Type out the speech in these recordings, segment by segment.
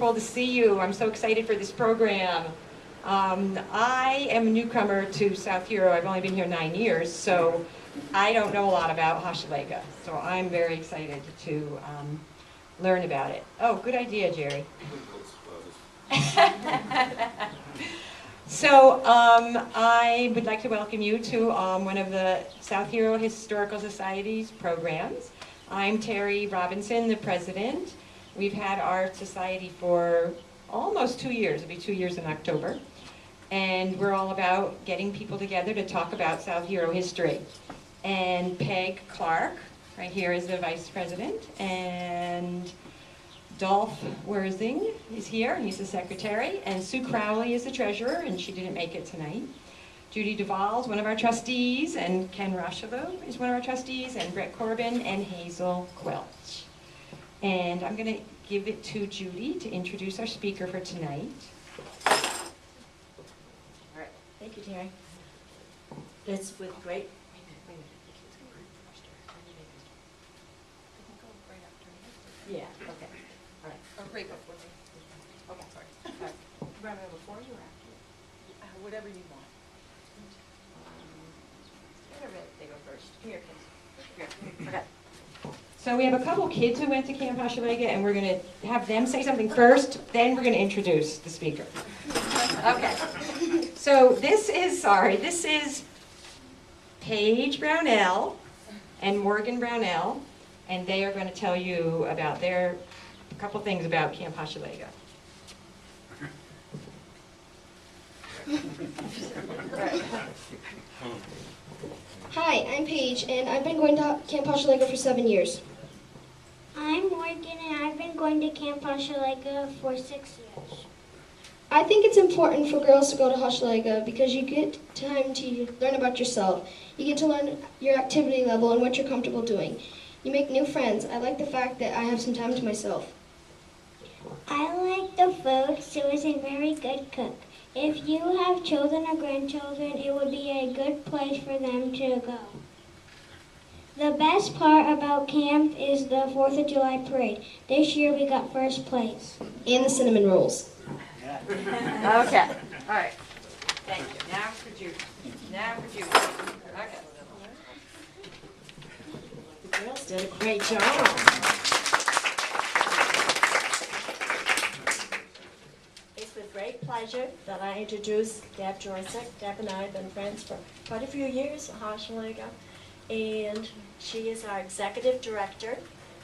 wonderful to see you. I'm so excited for this program. I am a newcomer to South Hero. I've only been here 9 years, so I don't know a lot about Hochelega. So I'm very excited to learn about it. Oh, good idea, Jerry. So I would like to welcome you to one of the South Hero Historical Society's programs. I'm Terry Robinson, the president. We've had our society for almost 2 years. It'll be 2 years in October. And we're all about getting people together to talk about South Hero history. And Peg Clark, right here, is the vice president. And Dolph Werzing is here, and he's the secretary. And Sue Crowley is the treasurer, and she didn't make it tonight. Judy Duvall is one of our trustees, and Ken Rocheleau is one of our trustees, and Brett Corbin, and Hazel Quelch. And I'm going to give it to Judy to introduce our speaker for tonight. All right. Thank you, Terry. It's with great... Yeah, okay. All right. Or right before me. Okay, sorry. All right. Right before you or after? Whatever you want. They go first. Here, kids. Here. Okay. So we have a couple kids who went to Camp Hochelega, and we're going to have them say something first, then we're going to introduce the speaker. Okay. So this is Paige Brownell and Morgan Brownell, and they are going to tell you about a couple things about Camp Hochelega. Hi, I'm Paige, and I've been going to Camp Hochelega for 7 years. I'm Morgan, and I've been going to Camp Hochelega for 6 years. I think it's important for girls to go to Hochelega because you get time to learn about yourself. You get to learn your activity level and what you're comfortable doing. You make new friends. I like the fact that I have some time to myself. I like the food. Sue is a very good cook. If you have children or grandchildren, it would be a good place for them to go. The best part about camp is the 4th of July parade. This year we got first place. And the cinnamon rolls. Okay. All right. Thank you. Now for Judy. Okay. The girls did a great job. It's with great pleasure that I introduce Deb Jorsick. Deb and I have been friends for quite a few years at Hochelega, and she is our executive director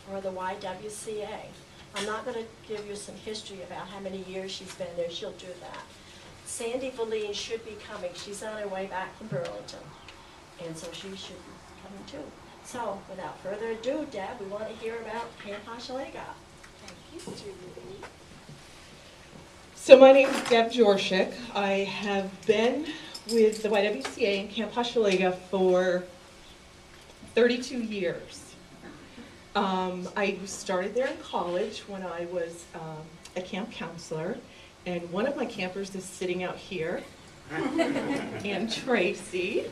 for the YWCA. I'm not going to give you some history about how many years she's been there. She'll do that. Sandy Valine should be coming. She's on her way back from Burlington, and so she should be coming too. So, without further ado, Deb, we want to hear about Camp Hochelega. Thank you, Julie. So my name is Deb Jorsick. I have been with the YWCA in Camp Hochelega for 32 years. I started there in college when I was a camp counselor, and one of my campers is sitting out here, and Tracy.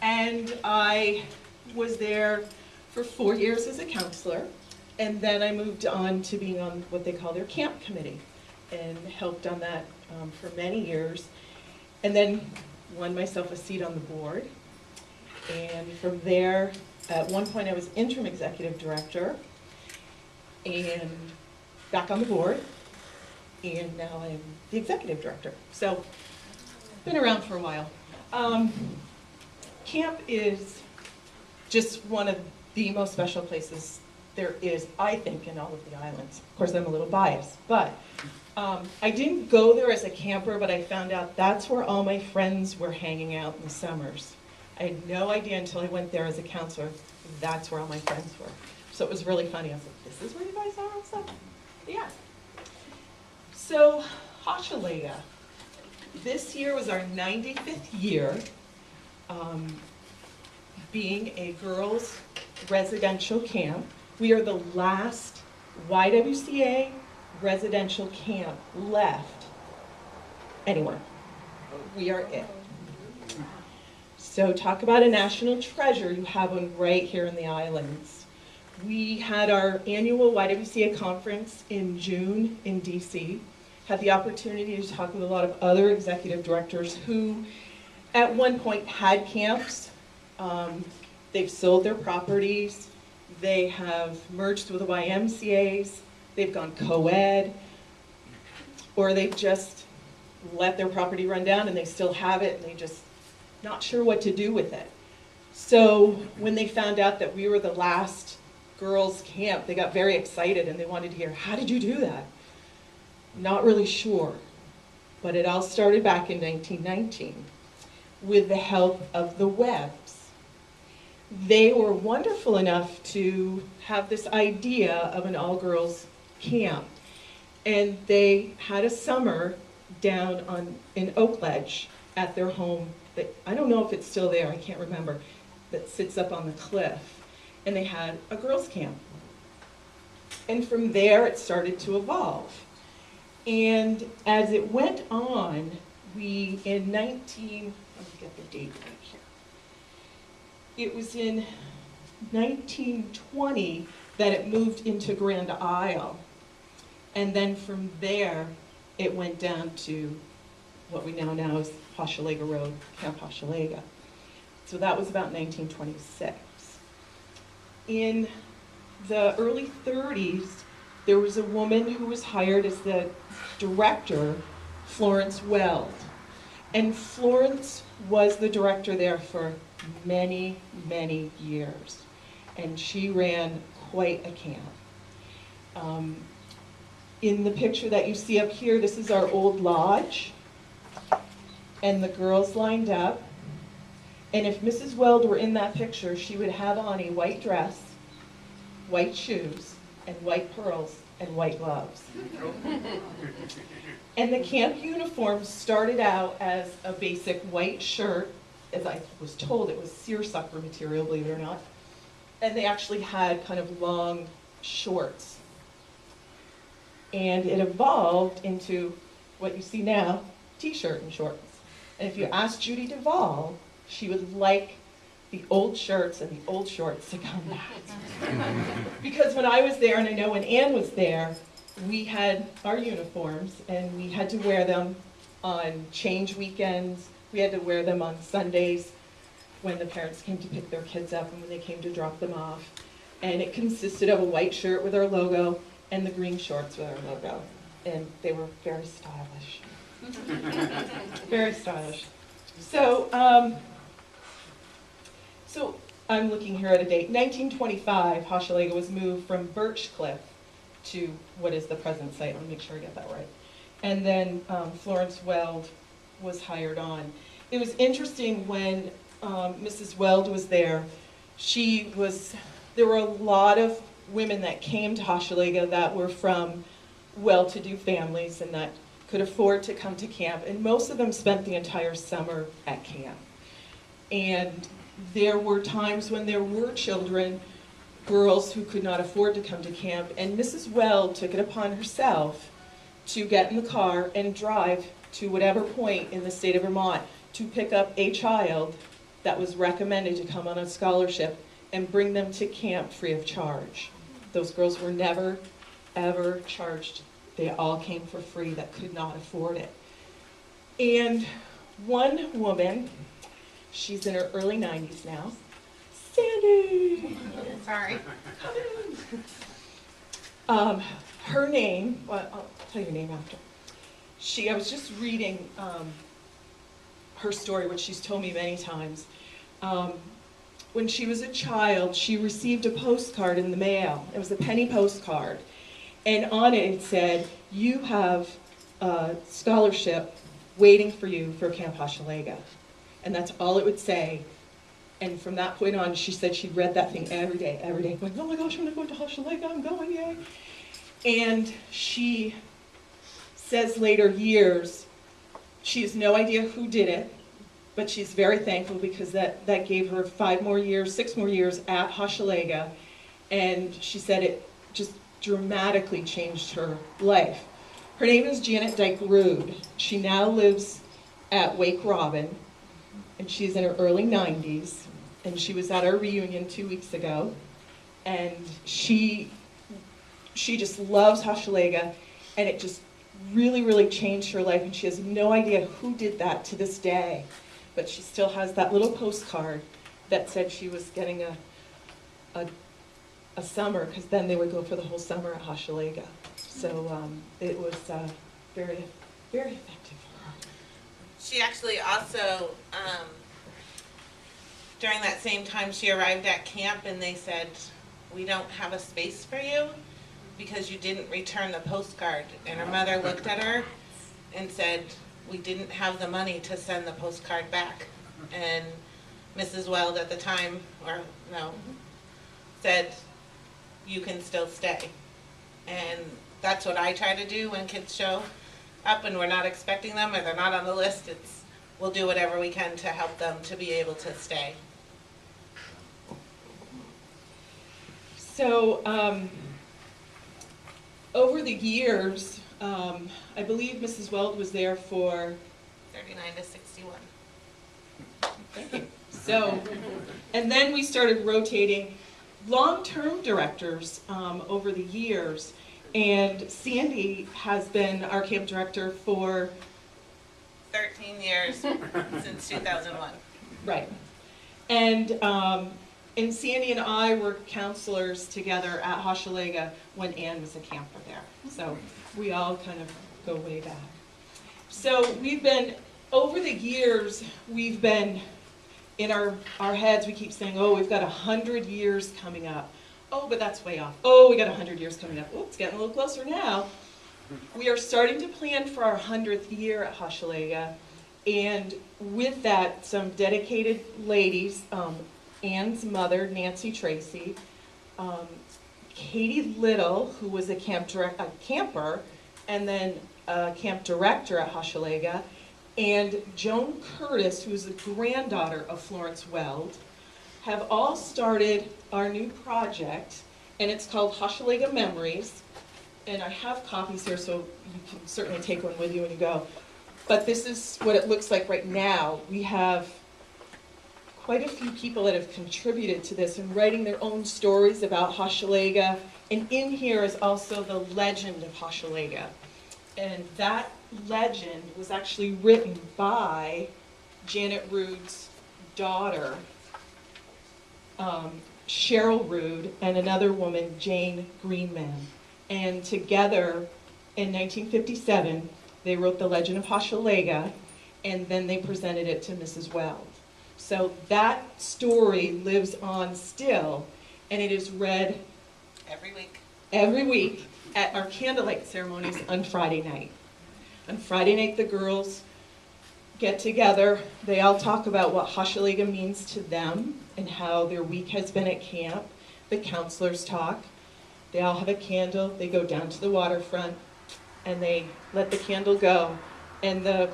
And I was there for 4 years as a counselor, and then I moved on to being on what they call their camp committee, and helped on that for many years, and then won myself a seat on the board. And from there, at one point I was interim executive director, and back on the board, and now I'm the executive director. So, been around for a while. Camp is just one of the most special places there is, I think, in all of the islands. Of course, I'm a little biased, but I didn't go there as a camper, but I found out that's where all my friends were hanging out in the summers. I had no idea until I went there as a counselor, that's where all my friends were. So it was really funny. I was like, this is where you guys are also? Yeah. So, Hochelega. This year was our 95th year being a girls' residential camp. We are the last YWCA residential camp left anywhere. We are it. So talk about a national treasure. You have one right here in the islands. We had our annual YWCA conference in June in DC. Had the opportunity to talk with a lot of other executive directors who at one point had camps. They've sold their properties. They have merged with the YMCAs. They've gone co-ed. Or they've just let their property run down and they still have it and they just not sure what to do with it. So when they found out that we were the last girls' camp, they got very excited and they wanted to hear, how did you do that? Not really sure. But it all started back in 1919 with the help of the Webbs. They were wonderful enough to have this idea of an all-girls camp. And they had a summer down in Oakledge at their home that, I don't know if it's still there, I can't remember, that sits up on the cliff. And they had a girls' camp. And from there it started to evolve. And as it went on, let me get the date right here. It was in 1920 that it moved into Grand Isle. And then from there, it went down to what we now know as Hochelega Road, Camp Hochelega. So that was about 1926. In the early 30s, there was a woman who was hired as the director, Florence Weld. And Florence was the director there for many, many years. And she ran quite a camp. In the picture that you see up here, this is our old lodge. And the girls lined up. And if Mrs. Weld were in that picture, she would have on a white dress, white shoes, and white pearls, and white gloves. And the camp uniform started out as a basic white shirt. As I was told, it was seersucker material, believe it or not. And they actually had kind of long shorts. And it evolved into what you see now, t-shirt and shorts. And if you ask Judy Duvall, she would like the old shirts and the old shorts to come back. Because when I was there, and I know when Ann was there, we had our uniforms and we had to wear them on change weekends. We had to wear them on Sundays when the parents came to pick their kids up and when they came to drop them off. And it consisted of a white shirt with our logo and the green shorts with our logo. And they were very stylish. Very stylish. So I'm looking here at a date. 1925, Hochelega was moved from Birch Cliff to what is the present site. Let me make sure I get that right. And then Florence Weld was hired on. It was interesting when Mrs. Weld was there. There were a lot of women that came to Hochelega that were from well-to-do families and that could afford to come to camp. And most of them spent the entire summer at camp. And there were times when there were children, girls who could not afford to come to camp, and Mrs. Weld took it upon herself to get in the car and drive to whatever point in the state of Vermont to pick up a child that was recommended to come on a scholarship and bring them to camp free of charge. Those girls were never, ever charged. They all came for free that could not afford it. And one woman, she's in her early 90s now, Sandy! Sorry. Her name, well, I'll tell you her name after. I was just reading her story, which she's told me many times. When she was a child, she received a postcard in the mail. It was a penny postcard. And on it said, you have a scholarship waiting for you for Camp Hochelega. And that's all it would say. And from that point on, she said she'd read that thing every day, going, oh my gosh, I'm going to Hochelega, I'm going, yay. And she says later years, she has no idea who did it, but she's very thankful because that gave her 6 more years at Hochelega. And she said it just dramatically changed her life. Her name is Janet Dyke-Rude. She now lives at Wake Robin, and she's in her early 90s. And she was at our reunion 2 weeks ago. and she just loves Hochelega, and it just really, really changed her life, and she has no idea who did that to this day. But she still has that little postcard that said she was getting a summer, because then they would go for the whole summer at Hochelega. So it was very, very effective for her. She actually also, during that same time, she arrived at camp and they said, "We don't have a space for you because you didn't return the postcard." And her mother looked at her and said, "We didn't have the money to send the postcard back." And Mrs. Weld at the time, or no, said, "You can still stay." And that's what I try to do when kids show up and we're not expecting them or they're not on the list. We'll do whatever we can to help them to be able to stay. So over the years, I believe Mrs. Weld was there for 39 to 61. Thank you. So, and then we started rotating long-term directors over the years, and Sandy has been our camp director for 13 years since 2001. right. And Sandy and I were counselors together at Hochelega when Ann was a camper there. So we all kind of go way back. So we've been, over the years, we've been, in our heads, we keep saying, oh, we've got 100 years coming up. Oh, but that's way off. Oh, we got 100 years coming up. Oh, it's getting a little closer now. We are starting to plan for our 100th year at Hochelega. And with that, some dedicated ladies, Ann's mother, Nancy Tracy, Katie Little, who was a camper, and then a camp director at Hochelega, and Joan Curtis, who's the granddaughter of Florence Weld, have all started our new project, and it's called Hochelega Memories. And I have copies here, so you can certainly take one with you when you go. But this is what it looks like right now. We have quite a few people that have contributed to this and writing their own stories about Hochelega. And in here is also the legend of Hochelega. And that legend was actually written by Janet Rood's daughter, Cheryl Rood, and another woman, Jane Greenman. And together, in 1957, they wrote the legend of Hochelega, and then they presented it to Mrs. Weld. So that story lives on still, and it is read every week at our candlelight ceremonies on Friday night. On Friday night, the girls get together. They all talk about what Hochelega means to them and how their week has been at camp. The counselors talk. They all have a candle. They go down to the waterfront, and they let the candle go. And the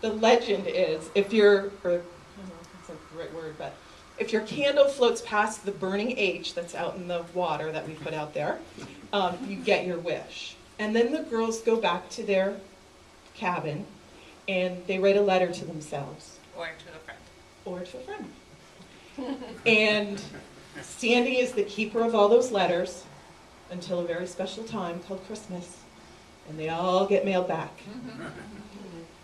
legend is, if your, or, I don't know if that's the right word, but if your candle floats past the burning H that's out in the water that we put out there, you get your wish. And then the girls go back to their cabin, and they write a letter to themselves. Or to a friend. Or to a friend. And Sandy is the keeper of all those letters until a very special time called Christmas, and they all get mailed back.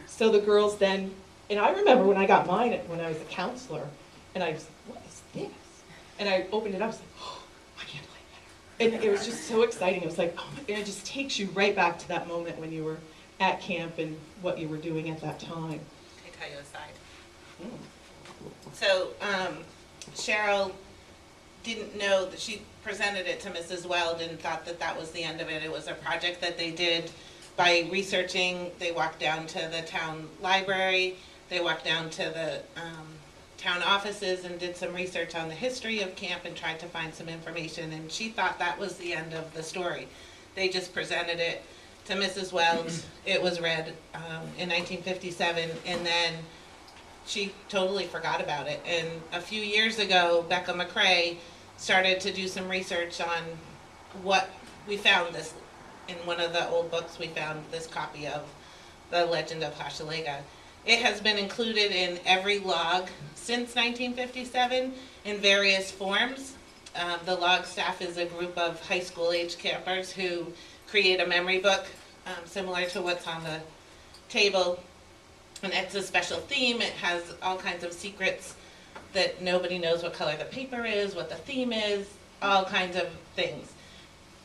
So the girls then, and I remember when I got mine when I was a counselor, and I was like, what is this? And I opened it up, I was like, oh, my candlelight letter. And it was just so exciting. It was like, oh, and it just takes you right back to that moment when you were at camp and what you were doing at that time. Can I tell you a side? So Cheryl didn't know that she presented it to Mrs. Weld and thought that that was the end of it. It was a project that they did by researching. They walked down to the town library, they walked down to the town offices and did some research on the history of camp and tried to find some information, and she thought that was the end of the story. They just presented it to Mrs. Weld. It was read in 1957, and then she totally forgot about it. And a few years ago, Becca McCrae started to do some research on what we found this, in one of the old books we found this copy of the Legend of Hochelega. It has been included in every log since 1957 in various forms. The log staff is a group of high school age campers who create a memory book similar to what's on the table. And it's a special theme. It has all kinds of secrets that nobody knows what color the paper is, what the theme is, all kinds of things.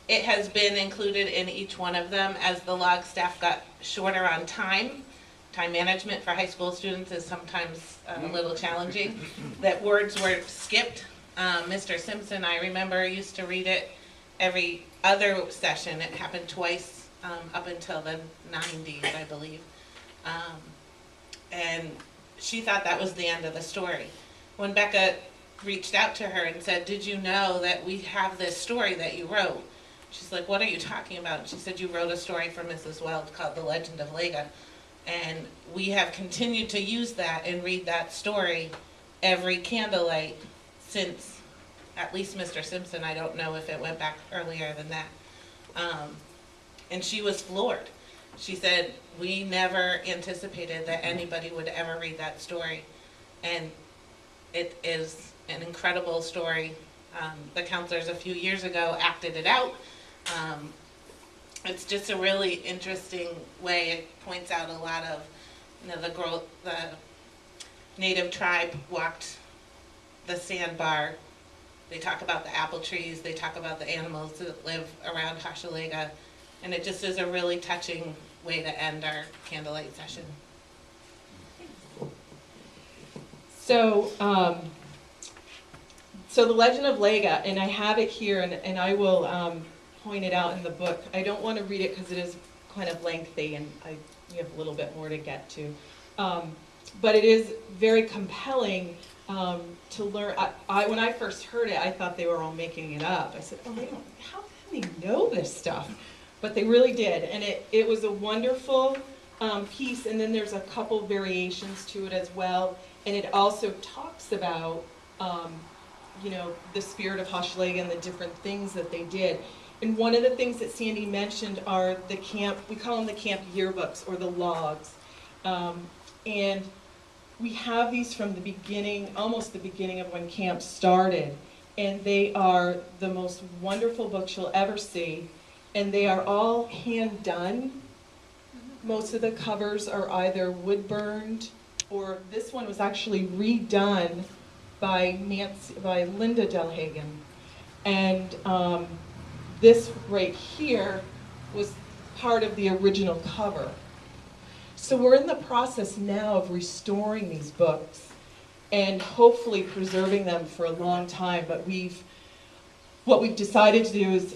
It has been included in each one of them as the log staff got shorter on time. Time management for high school students is sometimes a little challenging. That words were skipped. Mr. Simpson, I remember, used to read it every other session. It happened twice up until the 90s, I believe. And she thought that was the end of the story. When Becca reached out to her and said, "Did you know that we have this story that you wrote?" She's like, "What are you talking about?" And she said, "You wrote a story for Mrs. Weld called The Legend of Lega." And we have continued to use that and read that story every candlelight since at least Mr. Simpson. I don't know if it went back earlier than that. And she was floored. She said, "We never anticipated that anybody would ever read that story." And it is an incredible story. The counselors a few years ago acted it out. It's just a really interesting way. It points out a lot of, the native tribe walked the sandbar. They talk about the apple trees. They talk about the animals that live around Hochelega. And it just is a really touching way to end our candlelight session. So, so the Legend of Lega, and I have it here, and I will point it out in the book. I don't want to read it because it is kind of lengthy, and we have a little bit more to get to. But it is very compelling to learn. When I first heard it, I thought they were all making it up. I said, "Oh, how can they know this stuff?" But they really did, and it was a wonderful piece. And then there's a couple variations to it as well, and it also talks about the spirit of Hochelega and the different things that they did. And one of the things that Sandy mentioned are the camp, we call them the camp yearbooks or the logs. And we have these from the beginning, almost the beginning of when camp started. And they are the most wonderful books you'll ever see. And they are all hand done. Most of the covers are either wood burned, or this one was actually redone by Linda Delhagen. And this right here was part of the original cover. So we're in the process now of restoring these books and hopefully preserving them for a long time. But what we've decided to do is,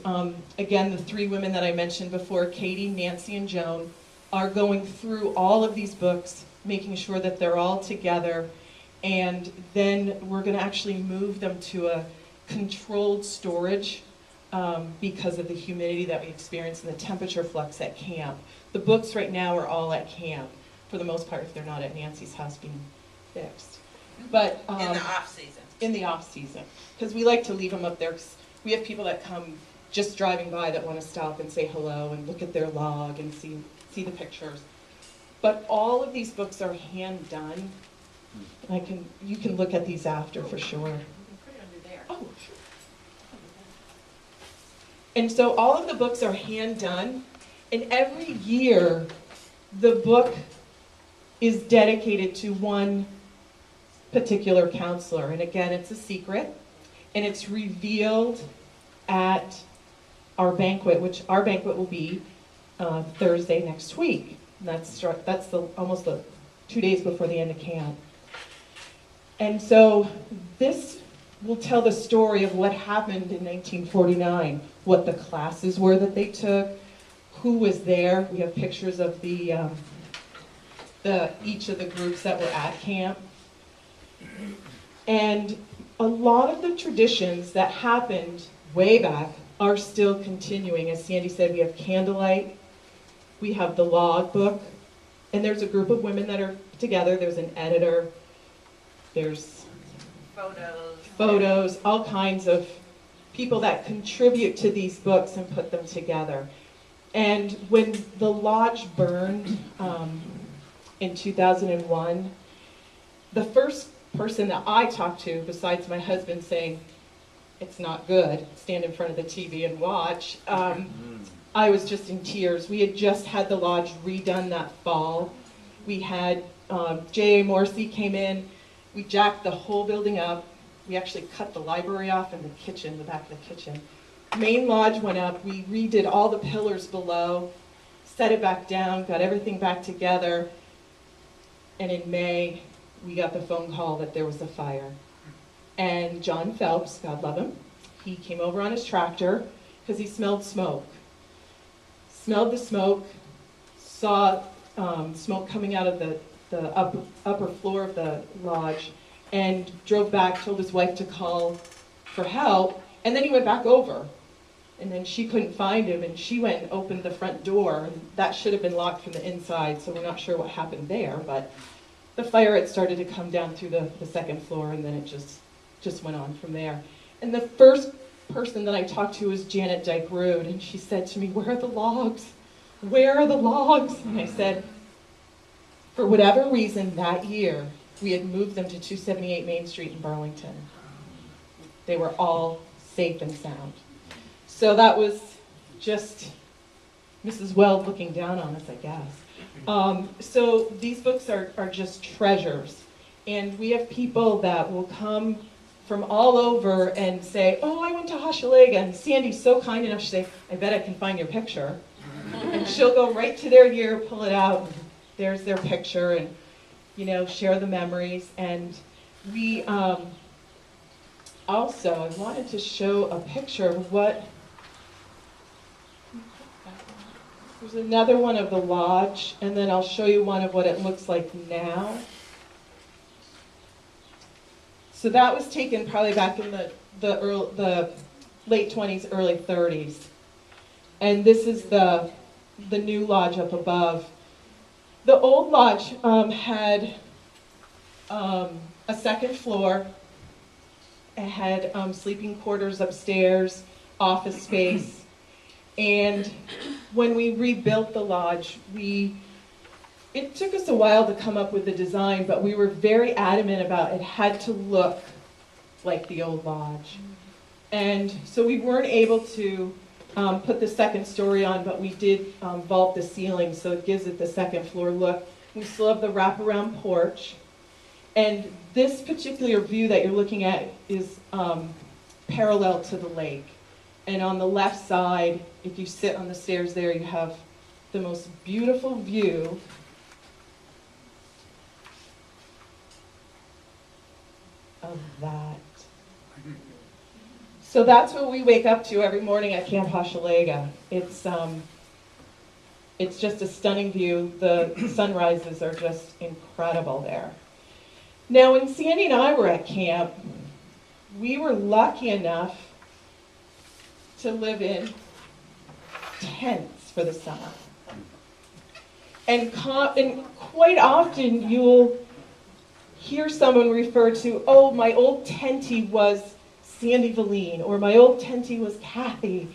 again, the three women that I mentioned before, Katie, Nancy, and Joan, are going through all of these books, making sure that they're all together, and then we're going to actually move them to a controlled storage because of the humidity that we experience and the temperature flux at camp. The books right now are all at camp, for the most part, if they're not at Nancy's house being fixed. But In the off season. in the off season, because we like to leave them up there. 'Cause we have people that come just driving by that want to stop and say hello and look at their log and see the pictures. But all of these books are hand done. You can look at these after for sure. You can put it under there. Oh, sure. And so all of the books are hand done, and every year the book is dedicated to one particular counselor. And again, it's a secret, and it's revealed at our banquet, which our banquet will be Thursday next week. And that's almost 2 days before the end of camp. And so this will tell the story of what happened in 1949, what the classes were that they took, who was there. We have pictures of each of the groups that were at camp. And a lot of the traditions that happened way back are still continuing. As Sandy said, we have candlelight, we have the log book, and there's a group of women that are together. There's an editor, there's photos, all kinds of people that contribute to these books and put them together. And when the lodge burned in 2001, the first person that I talked to, besides my husband saying, it's not good, stand in front of the TV and watch. I was just in tears. We had just had the lodge redone that fall. We had, J.A. Morrissey came in, we jacked the whole building up. We actually cut the library off and the kitchen, the back of the kitchen. Main lodge went up, we redid all the pillars below, set it back down, got everything back together. And in May, we got the phone call that there was a fire. And John Phelps, God love him, he came over on his tractor because he smelled smoke. Smelled the smoke, saw smoke coming out of the upper floor of the lodge, and drove back, told his wife to call for help, and then he went back over. And then she couldn't find him, and she went and opened the front door, and that should have been locked from the inside, so we're not sure what happened there, but the fire had started to come down through the second floor, and then it just went on from there. And the first person that I talked to was Janet Dyke Road, and she said to me, "Where are the logs? Where are the logs?" And I said, for whatever reason that year, we had moved them to 278 Main Street in Burlington. They were all safe and sound. So that was just Mrs. Weld looking down on us, I guess. So these books are just treasures. And we have people that will come from all over and say, "Oh, I went to Hochelega," and Sandy's so kind enough to say, "I bet I can find your picture." And she'll go right to their year, pull it out, and there's their picture, and share the memories. And we also, I wanted to show a picture of what, there's another one of the lodge, and then I'll show you one of what it looks like now. So that was taken probably back in the late 20s, early 30s. And this is the new lodge up above. The old lodge had a second floor. It had sleeping quarters upstairs, office space. And when we rebuilt the lodge, it took us a while to come up with the design, but we were very adamant about it had to look like the old lodge. And so we weren't able to put the second story on, but we did vault the ceiling, so it gives it the second floor look. We still have the wraparound porch. And this particular view that you're looking at is parallel to the lake. And on the left side, if you sit on the stairs there, you have the most beautiful view of that. So that's what we wake up to every morning at Camp Hochelega. It's just a stunning view. The sunrises are just incredible there. Now, when Sandy and I were at camp, we were lucky enough to live in tents for the summer. And quite often you'll hear someone refer to, "Oh, my old tentie was Sandy Valine," or "My old tentie was Kathy."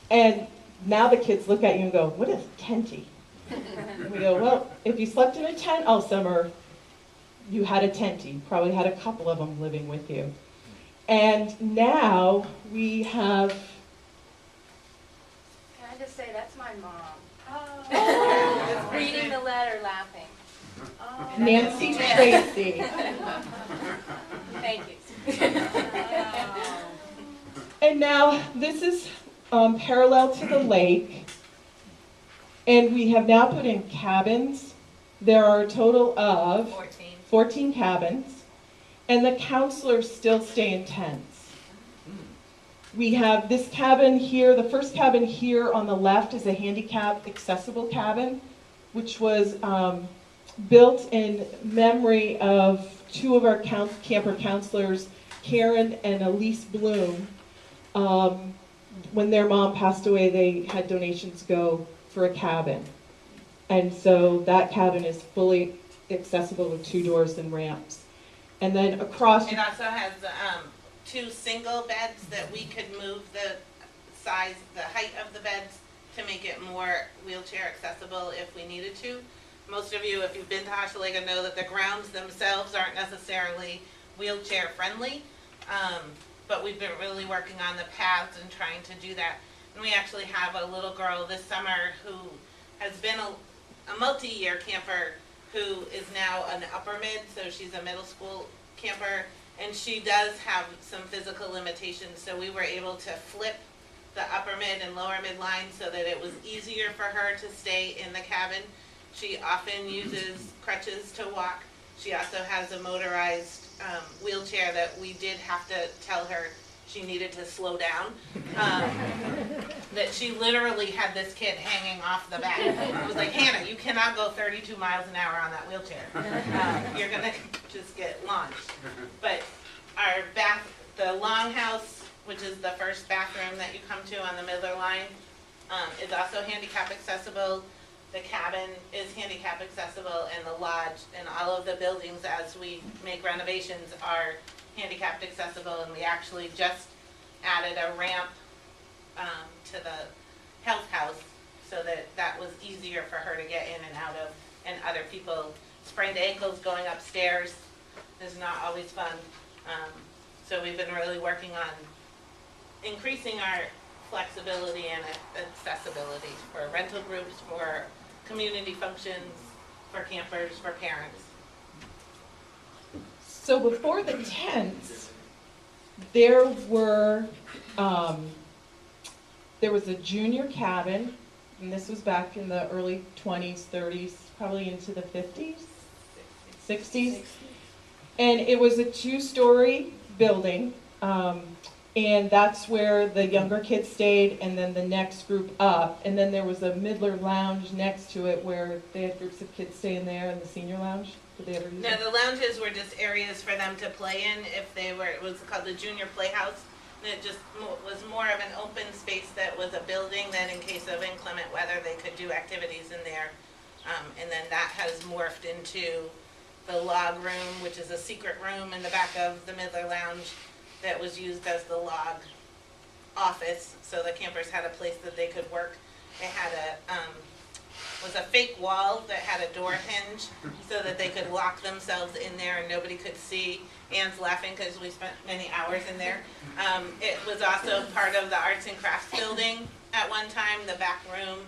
And now the kids look at you and go, "What is tentie?" And we go, "Well, if you slept in a tent all summer, you had a tentie. Probably had a couple of them living with you." And now we have... Can I just say, that's my mom. Oh. Reading the letter, laughing. Oh. Nancy Tracy. Thank you. And now this is parallel to the lake. And we have now put in cabins. There are a total of 14 cabins. And the counselors still stay in tents. We have this cabin here. The first cabin here on the left is a handicap accessible cabin, which was built in memory of two of our camper counselors, Karen and Elise Bloom. When their mom passed away, they had donations go for a cabin. And so that cabin is fully accessible with 2 doors and ramps. And then across... It also has 2 single beds that we could move the size, the height of the beds to make it more wheelchair accessible if we needed to. Most of you, if you've been to Hochelega, know that the grounds themselves aren't necessarily wheelchair friendly, but we've been really working on the paths and trying to do that. And we actually have a little girl this summer who has been a multi-year camper who is now an upper mid, so she's a middle school camper, and she does have some physical limitations, so we were able to flip the upper mid and lower mid line so that it was easier for her to stay in the cabin. She often uses crutches to walk. She also has a motorized wheelchair that we did have to tell her she needed to slow down. That she literally had this kid hanging off the back. It was like, Hannah, you cannot go 32 miles an hour on that wheelchair. You're gonna just get launched. But our the longhouse, which is the first bathroom that you come to on the Midler line, is also handicap accessible. The cabin is handicap accessible, and the lodge and all of the buildings as we make renovations are handicapped accessible, and we actually just added a ramp to the health house so that that was easier for her to get in and out of, and other people. Sprained ankles going upstairs is not always fun. So we've been really working on increasing our flexibility and accessibility for rental groups, for community functions, for campers, for parents. So before the tents, there was a junior cabin, and this was back in the early 20s, 30s, probably into the 50s, 60s. And it was a 2-story building, and that's where the younger kids stayed, and then the next group up. And then there was a Midler lounge next to it where they had groups of kids staying there, and the senior lounge. Did they ever use No, it? the lounges were just areas for them to play in if they were, it was called the junior playhouse. And it just was more of an open space that was a building that in case of inclement weather, they could do activities in there. And then that has morphed into the log room, which is a secret room in the back of the Midler lounge that was used as the log office. So the campers had a place that they could work. They had was a fake wall that had a door hinge so that they could lock themselves in there and nobody could see. Anne's laughing because we spent many hours in there. It was also part of the arts and crafts building at one time. The back room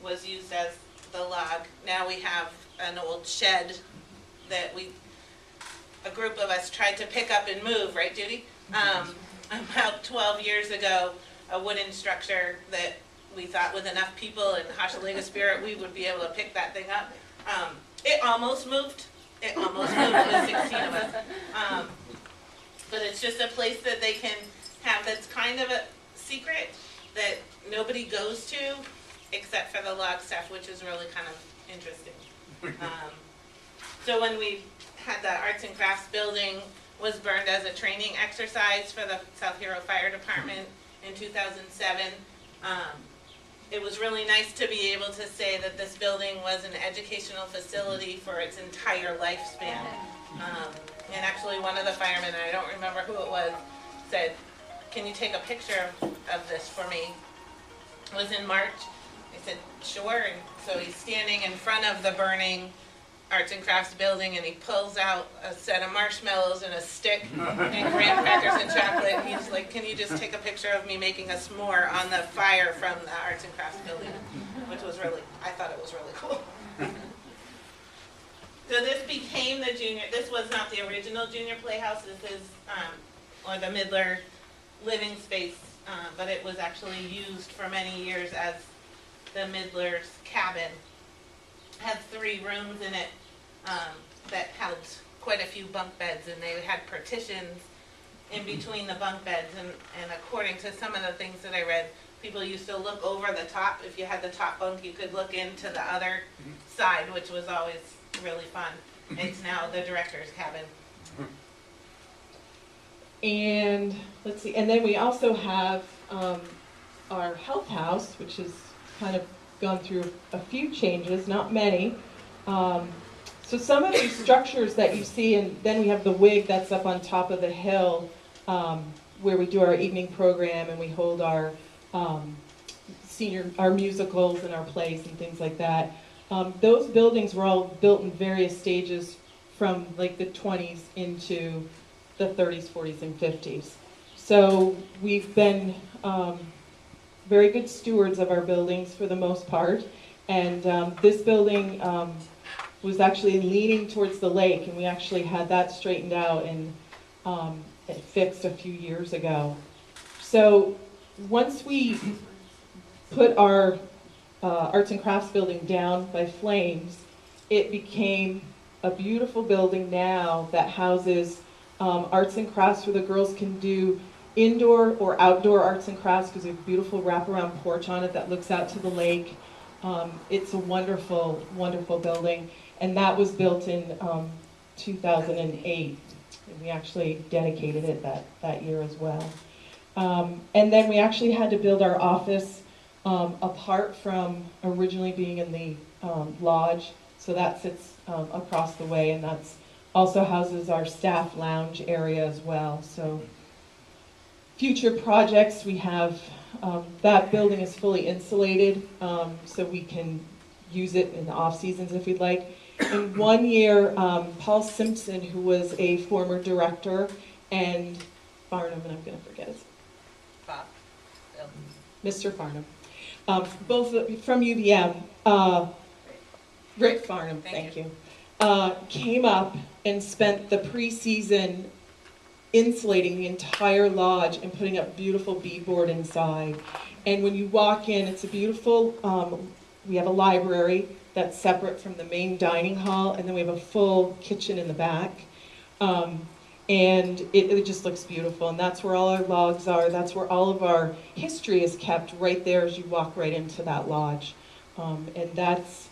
was used as the log. Now we have an old shed that a group of us tried to pick up and move, right, Judy? About 12 years ago, a wooden structure that we thought with enough people and Hochelega spirit, we would be able to pick that thing up. It almost moved. It almost moved with 16 of us. But it's just a place that they can have that's kind of a secret that nobody goes to except for the log staff, which is really kind of interesting. So when we had the arts and crafts building was burned as a training exercise for the South Hero Fire Department in 2007. It was really nice to be able to say that this building was an educational facility for its entire lifespan. And actually one of the firemen, I don't remember who it was, said, "Can you take a picture of this for me?" It was in March. I said, "Sure." And so he's standing in front of the burning arts and crafts building, and he pulls out a set of marshmallows and a stick and graham crackers and chocolate, and he's like, "Can you just take a picture of me making a s'more on the fire from the arts and crafts building?" Which was really, I thought it was really cool. So this became the this was not the original junior playhouse, this is, or the Midler living space, but it was actually used for many years as the Midler's cabin. Had 3 rooms in it that held quite a few bunk beds, and they had partitions in between the bunk beds, and according to some of the things that I read, people used to look over the top. If you had the top bunk, you could look into the other side, which was always really fun. It's now the director's cabin. And let's see, and then we also have our health house, which has kind of gone through a few changes, not many. So some of these structures that you see, and then we have the wig that's up on top of the hill, where we do our evening program and we hold our our musicals and our plays and things like that. Those buildings were all built in various stages from like the 20s into the 30s, 40s, and 50s. So we've been very good stewards of our buildings for the most part. And this building was actually leaning towards the lake, and we actually had that straightened out and it fixed a few years ago. So once we put our arts and crafts building down by flames, it became a beautiful building now that houses arts and crafts where the girls can do indoor or outdoor arts and crafts, because we have a beautiful wraparound porch on it that looks out to the lake. It's a wonderful, wonderful building, and that was built in 2008. And we actually dedicated it that year as well. And then we actually had to build our office apart from originally being in the lodge. So that sits across the way, and that's also houses our staff lounge area as well. So future projects, we have, that building is fully insulated, so we can use it in the off seasons if we'd like. In 1 year, Paul Simpson, who was a former director, and Farnham, and I'm going to forget his, Bob? Mr. Farnham, both from UVM, Rick Farnham, thank you, came up and spent the preseason insulating the entire lodge and putting up beautiful beadboard inside. And when you walk in, it's a beautiful, we have a library that's separate from the main dining hall, and then we have a full kitchen in the back. And it just looks beautiful, and that's where all our logs are. That's where all of our history is kept, right there as you walk right into that lodge. And that's,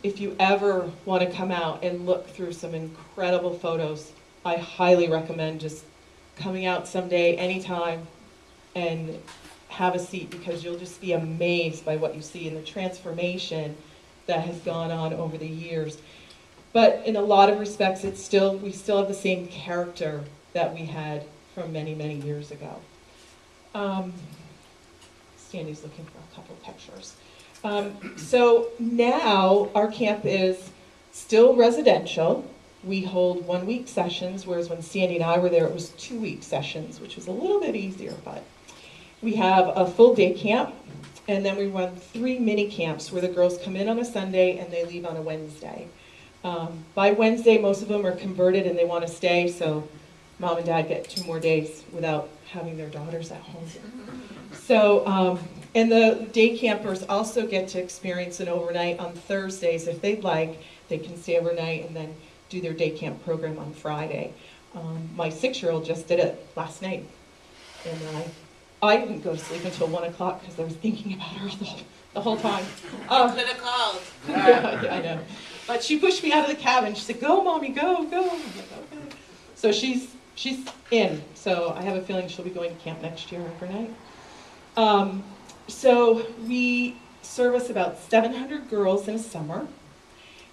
if you ever want to come out and look through some incredible photos, I highly recommend just coming out someday, anytime, and have a seat, because you'll just be amazed by what you see and the transformation that has gone on over the years. But in a lot of respects, we still have the same character that we had from many, many years ago. Sandy's looking for a couple pictures. So now our camp is still residential. We hold 1 week sessions, whereas when Sandy and I were there, it was 2 week sessions, which was a little bit easier, but we have a full day camp, and then we run 3 mini camps where the girls come in on a Sunday and they leave on a Wednesday. By Wednesday, most of them are converted and they want to stay, so mom and dad get 2 more days without having their daughters at home. So, and the day campers also get to experience an overnight on Thursdays. If they'd like, they can stay overnight and then do their day camp program on Friday. My 6-year-old just did it last night, and I didn't go to sleep until 1 o'clock because I was thinking about her the whole time. You could have called. Yeah, I know. But she pushed me out of the cabin. She said, "Go, mommy, go, go." I'm like, okay. So she's in. So I have a feeling she'll be going to camp next year overnight. So we service about 700 girls in a summer.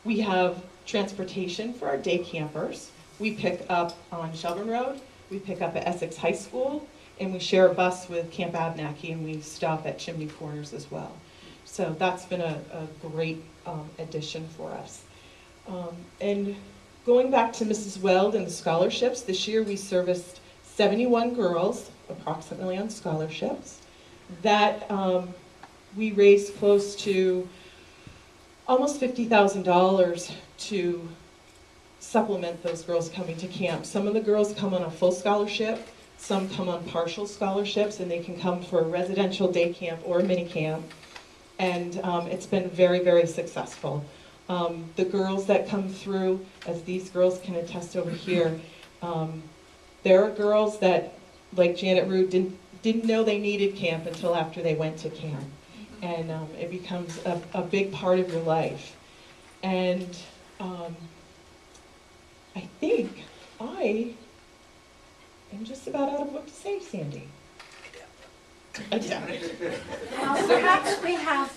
We have transportation for our day campers. We pick up on Shelburne Road, we pick up at Essex High School, and we share a bus with Camp Abnaki, and we stop at Chimney Corners as well. So that's been a great addition for us. And going back to Mrs. Weld and the scholarships, this year we serviced 71 girls, approximately, on scholarships. That we raised close to almost $50,000 to supplement those girls coming to camp. Some of the girls come on a full scholarship, some come on partial scholarships, and they can come for a residential day camp or a mini camp. And it's been very, very successful. The girls that come through, as these girls can attest over here, there are girls that, like Janet Rude, didn't know they needed camp until after they went to camp. And it becomes a big part of your life. And I think I am just about out of what to say, Sandy. I doubt it. Perhaps we have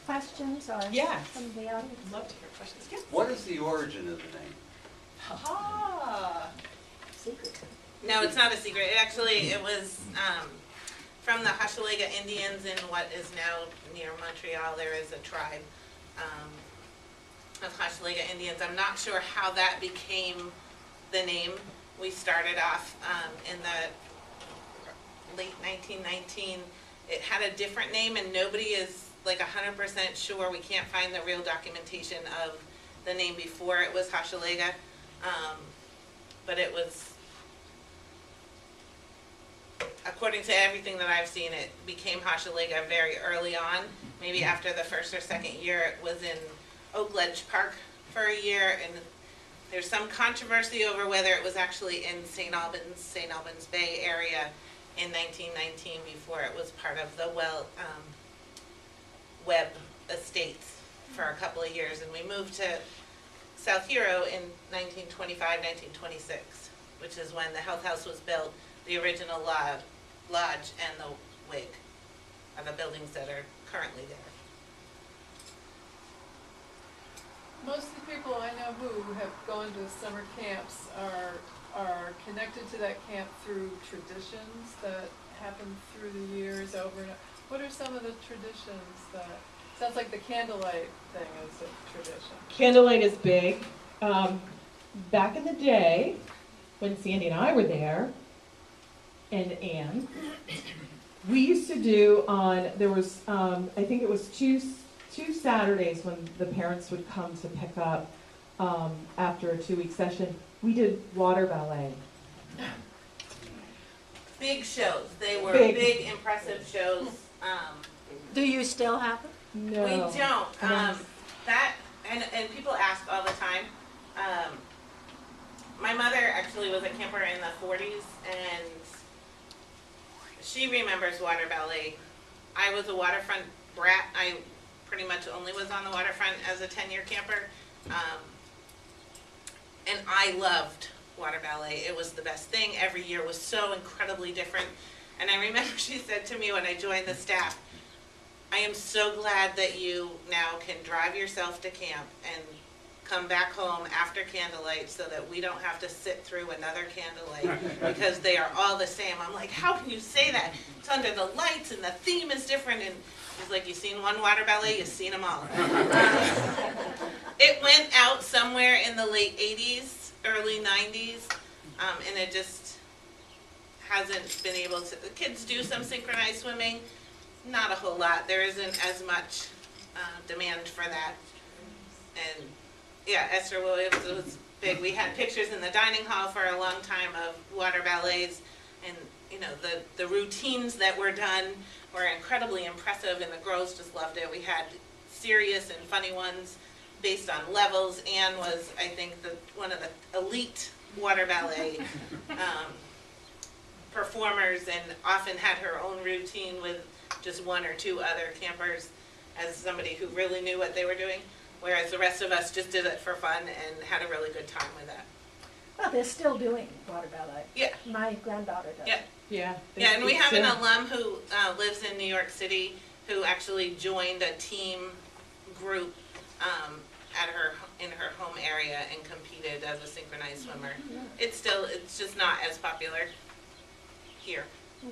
questions or Yes. from the audience. I'd love to hear questions. Yes. What is the origin of the name? Ah. No, it's not a secret. It was from the Hochelega Indians in what is now near Montreal. There is a tribe of Hochelega Indians. I'm not sure how that became the name. We started off in the late 1919. It had a different name, and nobody is like 100% sure. We can't find the real documentation of the name before it was Hochelega, but it was, according to everything that I've seen, it became Hochelega very early on. Maybe after the first or second year, it was in Oak Ledge Park for a year, and there's some controversy over whether it was actually in St. Albans Bay area in 1919 before it was part of the Webb Estates for a couple of years, and we moved to South Hero in 1925, 1926, which is when the Health House was built, the original lodge and the wig are the buildings that are currently there. Most of the people I know who have gone to summer camps are connected to that camp through traditions that happen through the years over and over. What are some of the traditions that, sounds like the candlelight thing is a tradition. Candlelight is big. Back in the day, when Sandy and I were there, and Anne, we used to do there was, I think it was two Saturdays when the parents would come to pick up after a 2-week session. We did water ballet. Big shows. They were big impressive shows. Do you still have it? No. We don't. No. That and people ask all the time. My mother actually was a camper in the 40s, and she remembers water ballet. I was a waterfront brat. I pretty much only was on the waterfront as a 10-year camper, and I loved water ballet. It was the best thing. Every year was so incredibly different. And I remember she said to me when I joined the staff, I am so glad that you now can drive yourself to camp and come back home after candlelight so that we don't have to sit through another candlelight because they are all the same. I'm like, how can you say that? It's under the lights and the theme is different. And she's like, you've seen one water ballet, you've seen them all. It went out somewhere in the late 80s, early 90s, and it just hasn't been able to. The kids do some synchronized swimming, not a whole lot. There isn't as much demand for that. And yeah, Esther Williams was big. We had pictures in the dining hall for a long time of water ballets, and you know the routines that were done were incredibly impressive, and the girls just loved it. We had serious and funny ones based on levels. Anne was, I think, one of the elite water ballet performers, and often had her own routine with just one or two other campers as somebody who really knew what they were doing, whereas the rest of us just did it for fun and had a really good time with that. Well, they're still doing water ballet. Yeah. My granddaughter does. Yeah. Yeah. Yeah, and we have an alum who lives in New York City who actually joined a team group in her home area and competed as a synchronized swimmer. It's just not as popular here.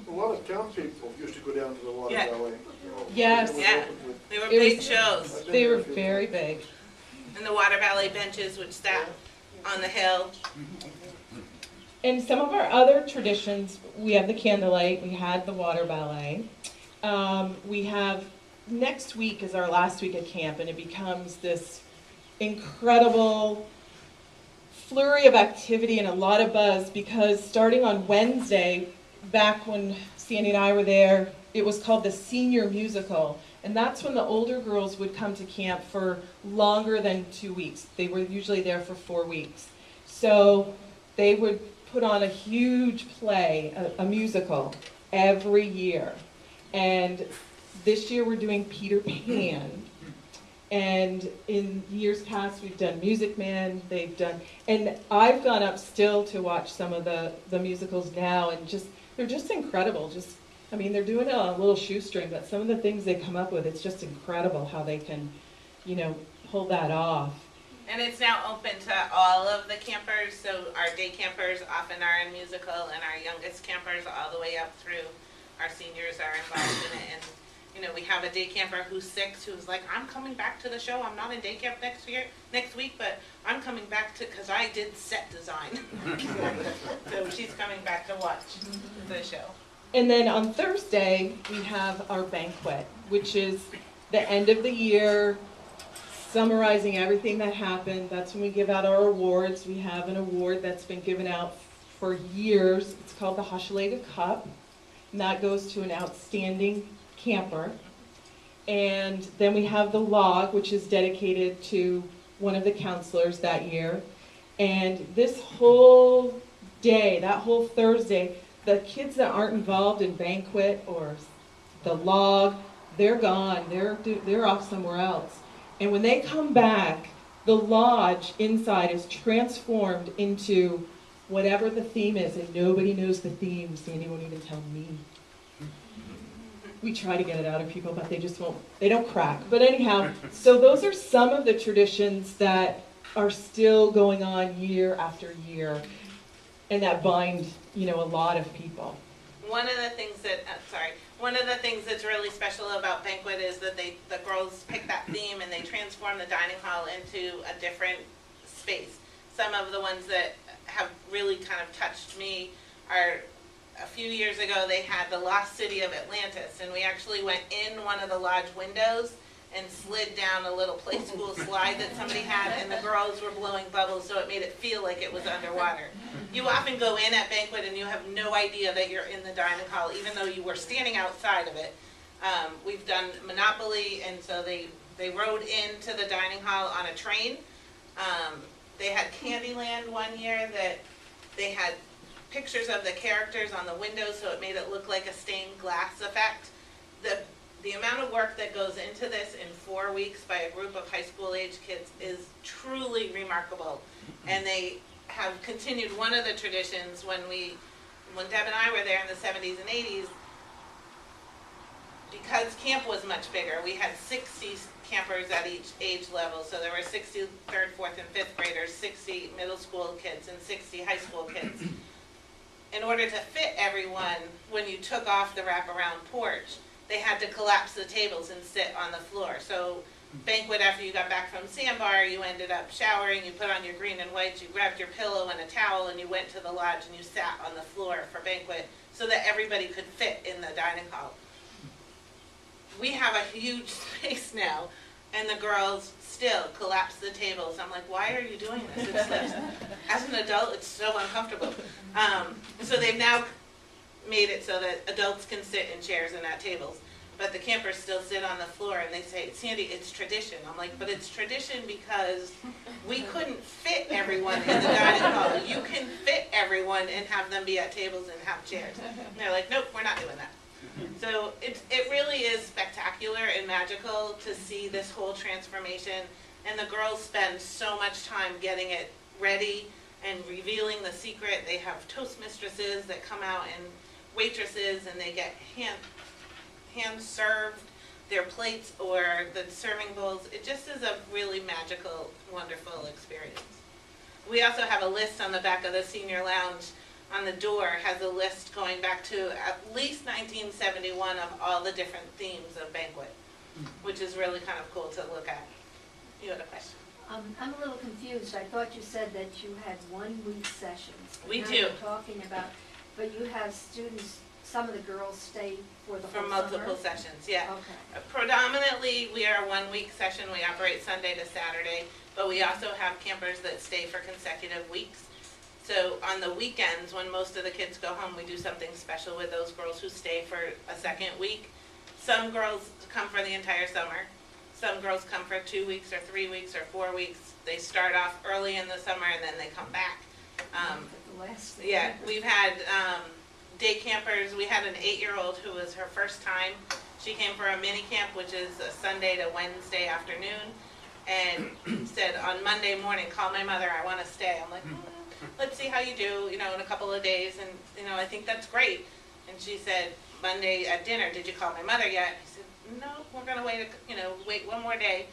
A lot of town people used to go down to the water Yeah. ballet. Yes. Yeah, they were It big was- shows. They were very big. And the water ballet benches which sat on the hill. And some of our other traditions, we have the candlelight, we had the water ballet. We have, next week is our last week at camp, and it becomes this incredible flurry of activity and a lot of buzz, because starting on Wednesday, back when Sandy and I were there, it was called the Senior Musical. And that's when the older girls would come to camp for longer than 2 weeks. They were usually there for 4 weeks. So they would put on a huge play, a musical, every year. And this year we're doing Peter Pan. And in years past we've done Music Man, and I've gone up still to watch some of the musicals now, and they're just incredible. They're doing it on a little shoestring, but some of the things they come up with, it's just incredible how they can, pull that off. And it's now open to all of the campers, so our day campers often are in musical, and our youngest campers all the way up through our seniors are involved in it. And You know, we have a day camper who's 6, who's like, I'm coming back to the show. I'm not in day camp next week, but I'm coming back to, because I did set design. So she's coming back to watch the show. And then on Thursday, we have our banquet, which is the end of the year, summarizing everything that happened. That's when we give out our awards. We have an award that's been given out for years. It's called the Hochelega Cup, and that goes to an outstanding camper. And then we have the log, which is dedicated to one of the counselors that year. And this whole day, that whole Thursday, the kids that aren't involved in banquet or the log, they're gone. They're off somewhere else. And when they come back, the lodge inside is transformed into whatever the theme is, and nobody knows the theme. Sandy won't even tell me. We try to get it out of people, but they just won't, they don't crack. But anyhow, so those are some of the traditions that are still going on year after year, and that bind, you know, a lot of people. One of the things that, one of the things that's really special about banquet is that the girls pick that theme and they transform the dining hall into a different space. Some of the ones that have really kind of touched me are, a few years ago they had the lost city of Atlantis, and we actually went in one of the lodge windows and slid down a little play school slide that somebody had, and the girls were blowing bubbles, so it made it feel like it was underwater. You often go in at banquet and you have no idea that you're in the dining hall, even though you were standing outside of it. We've done Monopoly, and so they rode into the dining hall on a train. They had Candyland one year that they had pictures of the characters on the windows, so it made it look like a stained glass effect. The amount of work that goes into this in 4 weeks by a group of high school age kids is truly remarkable. And they have continued one of the traditions when Deb and I were there in the 70s and 80s, because camp was much bigger. We had 60 campers at each age level, so there were 60 third, fourth, and fifth graders, 60 middle school kids, and 60 high school kids. In order to fit everyone, when you took off the wraparound porch, they had to collapse the tables and sit on the floor. So banquet, after you got back from Sandbar, you ended up showering, you put on your green and whites, you grabbed your pillow and a towel, and you went to the lodge and you sat on the floor for banquet so that everybody could fit in the dining hall. We have a huge space now, and the girls still collapse the tables. I'm like, why are you doing this? It's like, as an adult, it's so uncomfortable. So they've now made it so that adults can sit in chairs and at tables, but the campers still sit on the floor, and they say, Sandy, it's tradition. I'm like, but it's tradition because we couldn't fit everyone in the dining hall. You can fit everyone and have them be at tables and have chairs. And they're like, nope, we're not doing that. So it really is spectacular and magical to see this whole transformation, and the girls spend so much time getting it ready and revealing the secret. They have toast mistresses that come out and waitresses, and they get hand served their plates or the serving bowls. It just is a really magical, wonderful experience. We also have a list on the back of the senior lounge. On the door has a list going back to at least 1971 of all the different themes of banquet, which is really kind of cool to look at. You had a question? I'm a little confused. I thought you said that you had 1 week sessions. We Now do. you're talking about, but you have students, some of the girls stay for the whole For summer? multiple sessions, yeah. Okay. Predominantly, we are a 1 week session. We operate Sunday to Saturday, but we also have campers that stay for consecutive weeks. So on the weekends, when most of the kids go home, we do something special with those girls who stay for a second week. Some girls come for the entire summer. Some girls come for 2 weeks or 3 weeks or 4 weeks. They start off early in the summer and then they come back. Yeah, we've had day campers. We had an 8-year-old who was her first time. She came for a mini camp, which is a Sunday to Wednesday afternoon, and said on Monday morning, call my mother, I want to stay. I'm like, let's see how you do, you know, in a couple of days, and, you know, I think that's great. And she said, Monday at dinner, did you call my mother yet? I said, no, we're going to wait one more day.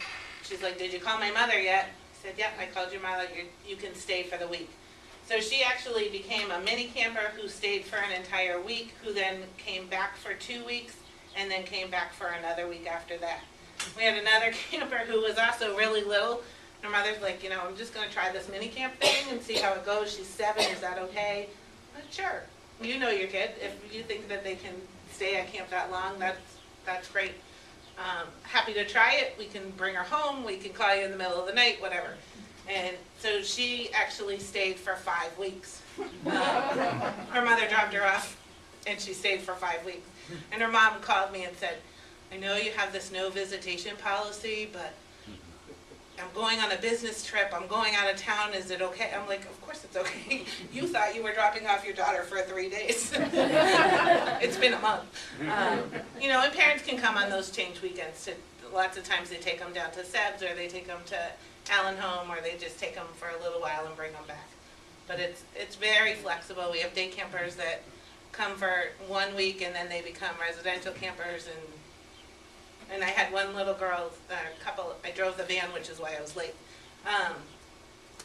She's like, did you call my mother yet? I said, yep, I called your mother, you can stay for the week. So she actually became a mini camper who stayed for an entire week, who then came back for 2 weeks, and then came back for another week after that. We had another camper who was also really little. Her mother's like, you know, I'm just going to try this mini camp thing and see how it goes. She's 7, is that okay? But sure, you know your kid. If you think that they can stay at camp that long, that's great. Happy to try it. We can bring her home. We can call you in the middle of the night, whatever. And so she actually stayed for 5 weeks. Her mother dropped her off, and she stayed for 5 weeks. And her mom called me and said, I know you have this no visitation policy, but I'm going on a business trip. I'm going out of town. Is it okay? I'm like, of course it's okay. You thought you were dropping off your daughter for 3 days. It's been a month. You know, and parents can come on those change weekends. Lots of times they take them down to Seb's, or they take them to Allen Home, or they just take them for a little while and bring them back. But it's very flexible. We have day campers that come for 1 week and then they become residential campers. And I had one little girl, I drove the van, which is why I was late,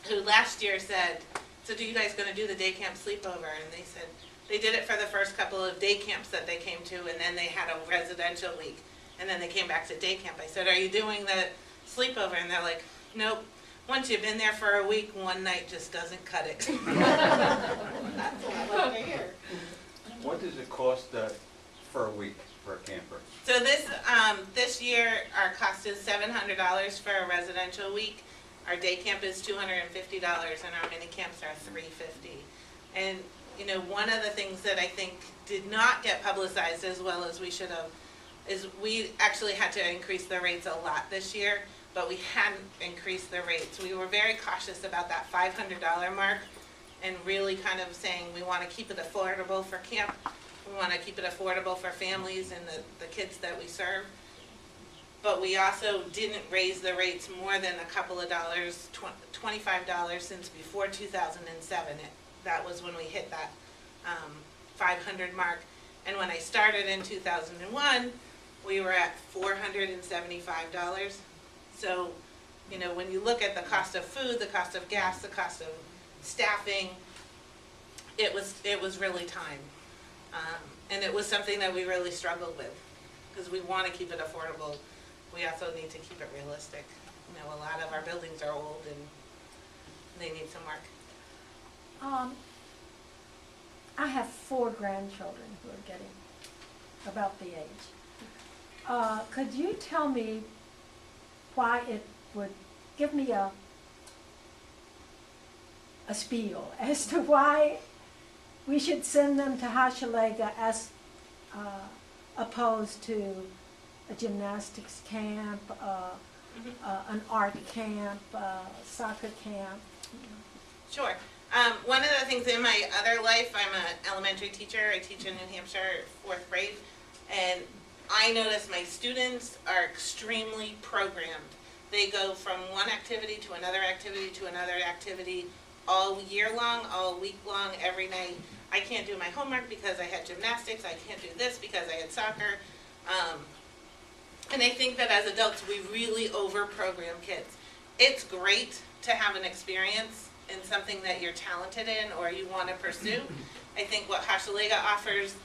who last year said, so are you guys going to do the day camp sleepover? And they said they did it for the first couple of day camps that they came to, and then they had a residential week, and then they came back to day camp. I said, are you doing the sleepover? And they're like, nope. Once you've been there for a week, one night just doesn't cut it. That's what I love to hear. What does it cost for a week for a camper? So this year, our cost is $700 for a residential week. Our day camp is $250, and our mini camps are $350. And you know, one of the things that I think did not get publicized as well as we should have is we actually had to increase the rates a lot this year, but we hadn't increased the rates. We were very cautious about that $500 mark, and really kind of saying we want to keep it affordable for camp. We want to keep it affordable for families and the kids that we serve. But we also didn't raise the rates more than a couple of dollars, $25 since before 2007. That was when we hit that 500 mark. And when I started in 2001, we were at $475. So, you know, when you look at the cost of food, the cost of gas, the cost of staffing, it was really time. And it was something that we really struggled with, because we want to keep it affordable. We also need to keep it realistic. You know, a lot of our buildings are old and they need some work. I have 4 grandchildren who are getting about the age. Could you tell me why it would give me a spiel as to why we should send them to Hochelega as opposed to a gymnastics camp, an art camp, soccer camp? Sure. One of the things in my other life, I'm an elementary teacher. I teach in New Hampshire, 4th grade, and I notice my students are extremely programmed. They go from one activity to another activity to another activity all year long, all week long, every night. I can't do my homework because I had gymnastics. I can't do this because I had soccer. And I think that as adults, we really over-program kids. It's great to have an experience in something that you're talented in or you want to pursue. I think what Hochelega offers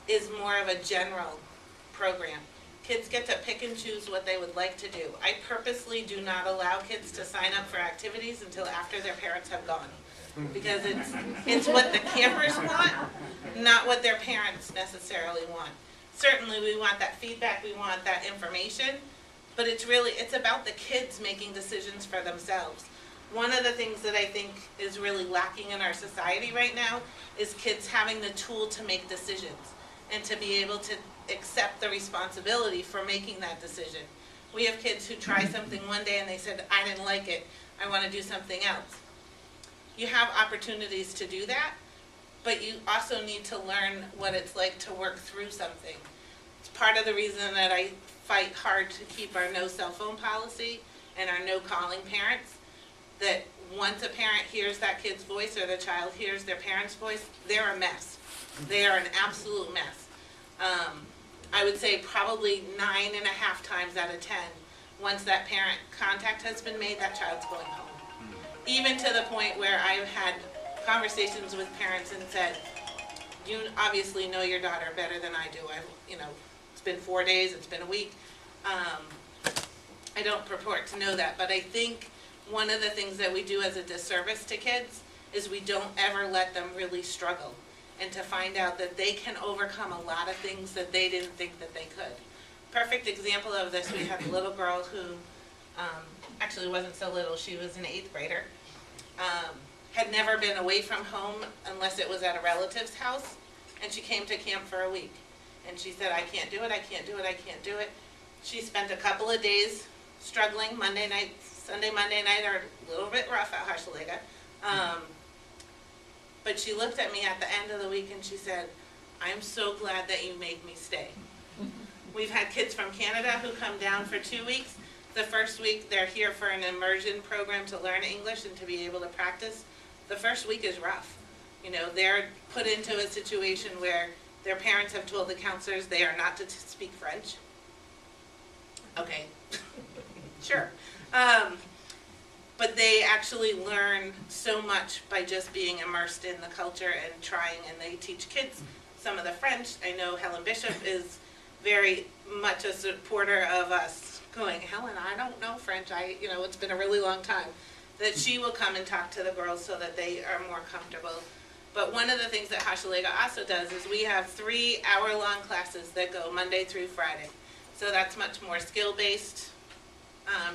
is more of a general program. Kids get to pick and choose what they would like to do. I purposely do not allow kids to sign up for activities until after their parents have gone, because it's what the campers want, not what their parents necessarily want. Certainly we want that feedback, we want that information, but it's about the kids making decisions for themselves. One of the things that I think is really lacking in our society right now is kids having the tool to make decisions and to be able to accept the responsibility for making that decision. We have kids who try something one day and they said, I didn't like it, I want to do something else. You have opportunities to do that, but you also need to learn what it's like to work through something. It's part of the reason that I fight hard to keep our no cell phone policy and our no calling parents, that once a parent hears that kid's voice or the child hears their parent's voice, they're a mess. They are an absolute mess. I would say probably 9.5 times out of 10, once that parent contact has been made, that child's going home. Even to the point where I've had conversations with parents and said, you obviously know your daughter better than I do. I've been 4 days, it's been a week. I don't purport to know that, but I think one of the things that we do as a disservice to kids is we don't ever let them really struggle, and to find out that they can overcome a lot of things that they didn't think that they could. Perfect example of this, we had a little girl who actually wasn't so little, she was an 8th grader, had never been away from home unless it was at a relative's house, and she came to camp for a week. And she said, I can't do it, I can't do it, I can't do it. She spent a couple of days struggling. Sunday, Monday night are a little bit rough at Hochelega. But she looked at me at the end of the week and she said, I'm so glad that you made me stay. We've had kids from Canada who come down for 2 weeks. The first week they're here for an immersion program to learn English and to be able to practice. The first week is rough. You know, they're put into a situation where their parents have told the counselors they are not to speak French. Okay, sure. But they actually learn so much by just being immersed in the culture and trying, and they teach kids some of the French. I know Helen Bishop is very much a supporter of us going, Helen, I don't know French, it's been a really long time, that she will come and talk to the girls so that they are more comfortable. But one of the things that Hochelega also does is we have 3-hour-long classes that go Monday through Friday. So that's much more skill-based.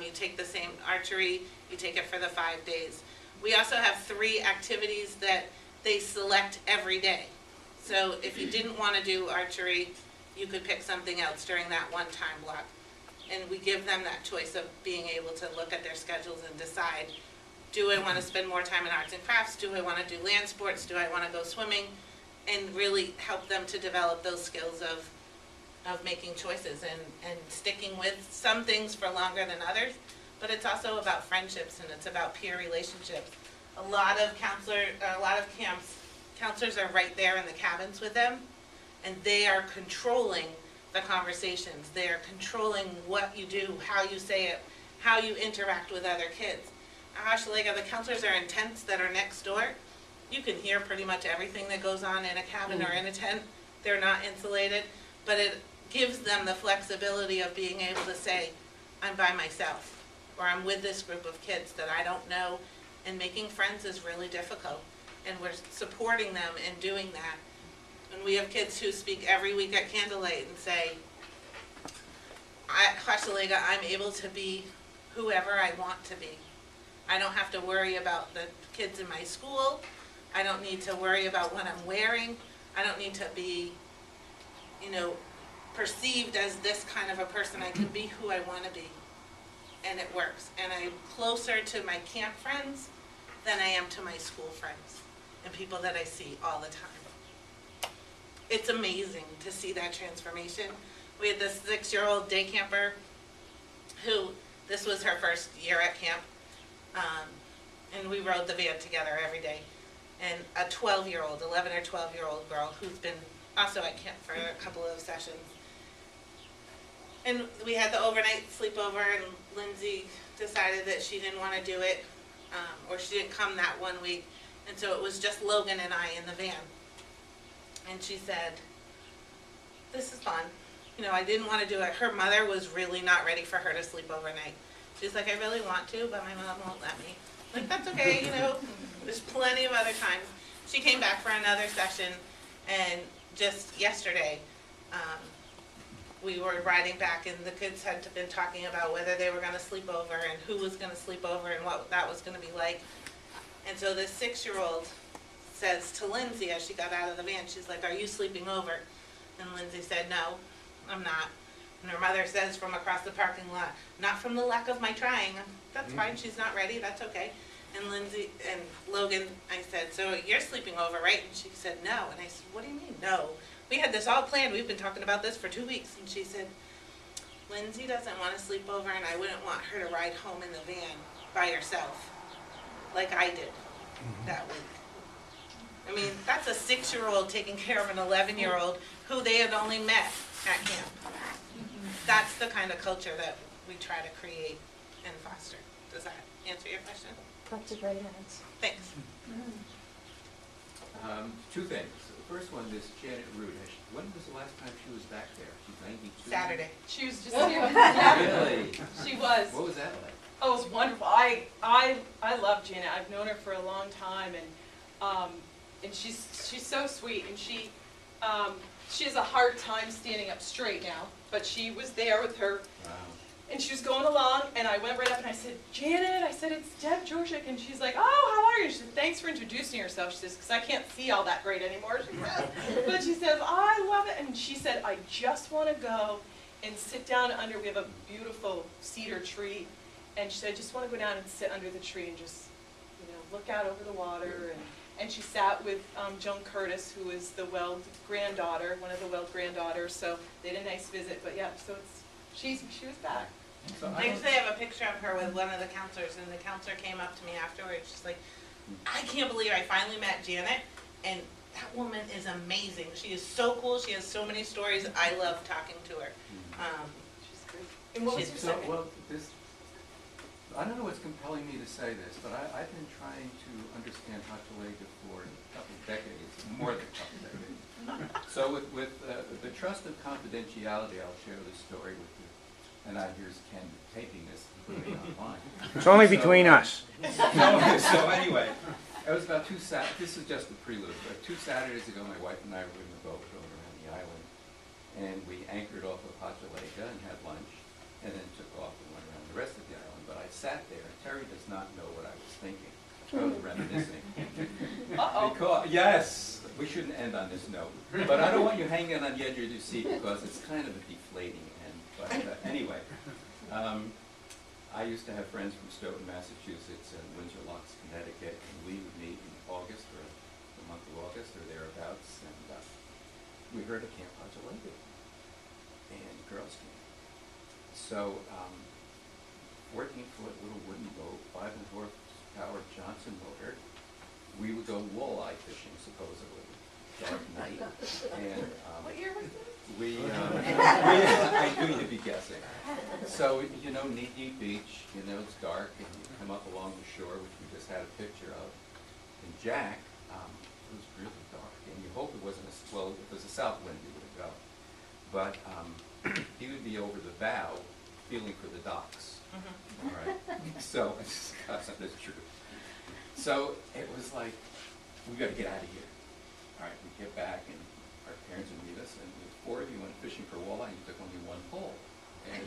You take the same archery, you take it for the 5 days. We also have 3 activities that they select every day. So if you didn't want to do archery, you could pick something else during that one time block. And we give them that choice of being able to look at their schedules and decide, do I want to spend more time in arts and crafts? Do I want to do land sports? Do I want to go swimming? And really help them to develop those skills of making choices and sticking with some things for longer than others. But it's also about friendships and it's about peer relationships. A lot of camps, counselors are right there in the cabins with them, and they are controlling the conversations. They are controlling what you do, how you say it, how you interact with other kids. At Hochelega, the counselors are in tents that are next door. You can hear pretty much everything that goes on in a cabin or in a tent. They're not insulated, but it gives them the flexibility of being able to say, I'm by myself, or I'm with this group of kids that I don't know, and making friends is really difficult, and we're supporting them in doing that. And we have kids who speak every week at Candlelight and say, at Hochelega, I'm able to be whoever I want to be. I don't have to worry about the kids in my school. I don't need to worry about what I'm wearing. I don't need to be, perceived as this kind of a person. I can be who I want to be, and it works. And I'm closer to my camp friends than I am to my school friends and people that I see all the time. It's amazing to see that transformation. We had this 6-year-old day camper who, this was her first year at camp, and we rode the van together every day. And a 12-year-old, 11 or 12-year-old girl who's been also at camp for a couple of sessions. And we had the overnight sleepover, and Lindsay decided that she didn't want to do it, or she didn't come that one week. And so it was just Logan and I in the van. And she said, this is fun. I didn't want to do it. Her mother was really not ready for her to sleep overnight. She's like, I really want to, but my mom won't let me. Like, that's okay, there's plenty of other times. She came back for another session, and just yesterday, we were riding back, and the kids had been talking about whether they were going to sleep over and who was going to sleep over and what that was going to be like. And so this 6-year-old says to Lindsay as she got out of the van, she's like, are you sleeping over? And Lindsay said, no, I'm not. And her mother says from across the parking lot, not from the lack of my trying. That's fine, she's not ready, that's okay. And Lindsay and Logan, I said, so you're sleeping over, right? And she said, no. And I said, what do you mean, no? We had this all planned, we've been talking about this for 2 weeks. And she said, Lindsay doesn't want to sleep over, and I wouldn't want her to ride home in the van by herself, like I did that week. I mean, that's a 6-year-old taking care of an 11-year-old who they had only met at camp. That's the kind of culture that we try to create and foster. Does that answer your question? That's a great answer. Thanks. Two things. The first one is Janet Root. When was the last time she was back there? She's 92? Saturday. She was just Really? She was. What was that like? Oh, it was wonderful. I love Janet. I've known her for a long time, and she's so sweet, and she has a hard time standing up straight now, but she was there with her. Wow. And she was going along, and I went right up and I said, Janet, I said, it's Deb Jorshik. And she's like, oh, how are you? She said, thanks for introducing yourself. She says, because I can't see all that great anymore, she says. But she says, I love it. And she said, I just want to go and sit down under, we have a beautiful cedar tree. And she said, I just want to go down and sit under the tree and just, look out over the water. And she sat with Joan Curtis, who is the Weld granddaughter, one of the Weld granddaughters. So they had a nice visit. But yeah, so she was back. So They actually have a picture of her with one of the counselors, and the counselor came up to me afterwards. She's like, I can't believe I finally met Janet, and that woman is amazing. She is so cool. She has so many stories. I love talking to her. She's great. And what was your second? I don't know what's compelling me to say this, but I've been trying to understand Hochelega for a couple of decades, more than a couple of decades. So with the trust of confidentiality, I'll share this story with you. And here's Ken taping this online. It's only between us. So anyway, it was about this is just the prelude. But 2 Saturdays ago, my wife and I were in the boat going around the island, and we anchored off of Hochelega and had lunch, and then took off and went around the rest of the island. But I sat there, and Terry does not know what I was thinking. I was reminiscing. Because, yes, we shouldn't end on this note. But I don't want you hanging on the edge of your seat because it's kind of a deflating end. But anyway, I used to have friends from Stoughton, Massachusetts, and Windsor Locks, Connecticut, and we would meet in August, or the month of August, or thereabouts, and we heard of Camp Hochelega and Girls Camp. So, 14-foot little wooden boat, 5.5-horsepower Johnson motor. We would go walleye fishing, supposedly, dark night, and What year was this? I knew you'd be guessing. So, knee-deep beach, it's dark, and you come up along the shore, which we just had a picture of. And Jack, it was really dark, and you hope it wasn't if it was a south wind, he would go. But he would be over the bow, feeling for the docks. All right. So, that's true. So, it was like, we got to get out of here. All right, we get back, and our parents would meet us, and the 4 of you went fishing for walleye, and you took only 1 pole. And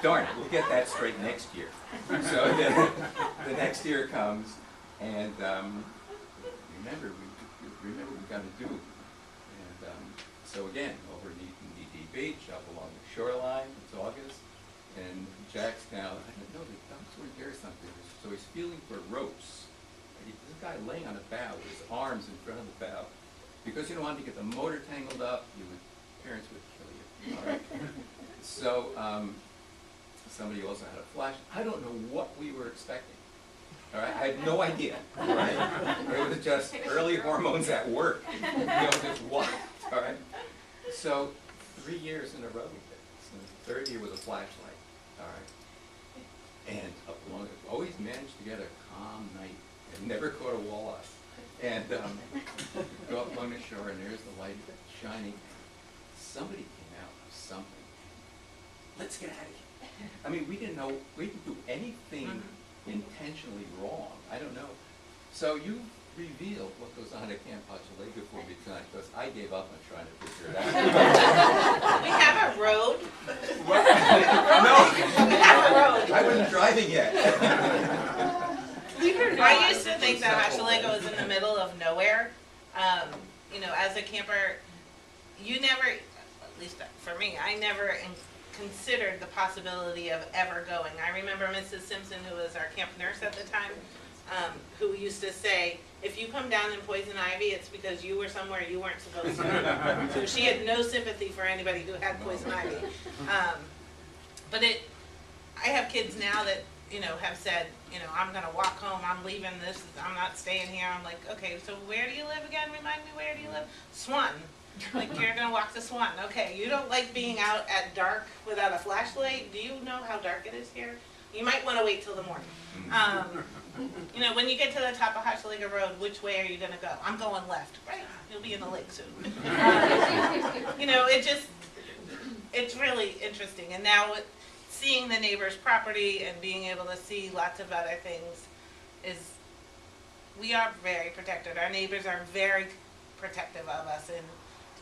darn it, we'll get that straight next year. So then the next year comes, and remember we got to do. And so again, over knee-deep beach, up along the shoreline, it's August, and Jack's now, I don't know, the ducks were there or something, so he's feeling for ropes. This guy laying on the bow with his arms in front of the bow. Because you don't want to get the motor tangled up, parents would kill you. All right? So somebody also had a flash. I don't know what we were expecting. All right? I had no idea. All right? It was just early hormones at work. Just what? All right? So 3 years in a row we did this. And the 3rd year was a flashlight. All right? And up along, always managed to get a calm night. And never caught a walleye. And go up along the shore, and there's the light shining. Somebody came out of something. Let's get out of here. I mean, we didn't know, we didn't do anything intentionally wrong. I don't know. So you revealed what goes on at Camp Hochelega for me tonight, because I gave up on trying to figure it out. We have a road. No, We have a road. I wasn't driving yet. I used to think that Hochelega was in the middle of nowhere. As a camper, you never, at least for me, I never considered the possibility of ever going. I remember Mrs. Simpson, who was our camp nurse at the time, who used to say, if you come down in poison ivy, it's because you were somewhere you weren't supposed to be. So she had no sympathy for anybody who had poison ivy. But I have kids now that, have said, I'm going to walk home, I'm leaving this, I'm not staying here. I'm like, okay, so where do you live again? Remind me, where do you live? Swan. Like, you're going to walk to Swan. Okay, you don't like being out at dark without a flashlight? Do you know how dark it is here? You might want to wait till the morning. You know, when you get to the top of Hochelega Road, which way are you gonna go? I'm going left, right? You'll be in the lake soon. You know, it's really interesting. And now with seeing the neighbor's property and being able to see lots of other things we are very protected. Our neighbors are very protective of us, and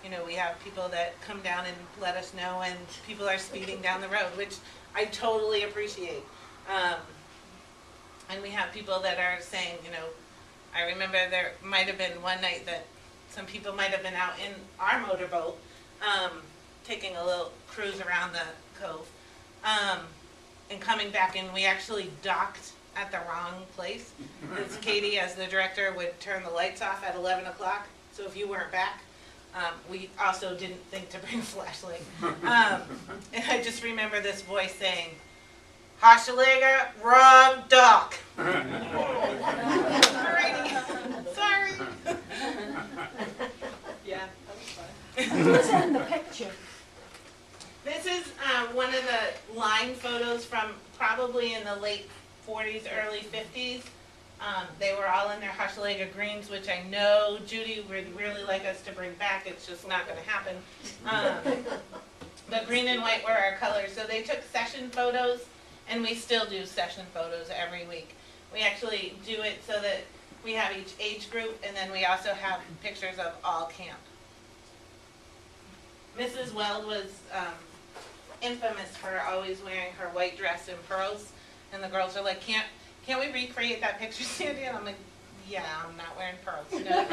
you know, we have people that come down and let us know, and people are speeding down the road, which I totally appreciate. And we have people that are saying, you know, I remember there might have been one night that some people might have been out in our motorboat, taking a little cruise around the cove, and coming back, and we actually docked at the wrong place. Because Katie, as the director, would turn the lights off at 11 o'clock, so if you weren't back, we also didn't think to bring a flashlight. And I just remember this voice saying, Hochelega, wrong dock. Alrighty, sorry. Yeah, that was fun. Who's in the picture? This is one of the line photos from probably in the late 40s, early 50s. They were all in their Hochelega greens, which I know Judy would really like us to bring back. It's just not going to happen. But green and white were our colors. So they took session photos, and we still do session photos every week. We actually do it so that we have each age group, and then we also have pictures of all camp. Mrs. Weld was infamous for always wearing her white dress and pearls, and the girls are like, can't we recreate that picture, Sandy? And I'm like, yeah, I'm not wearing pearls. No.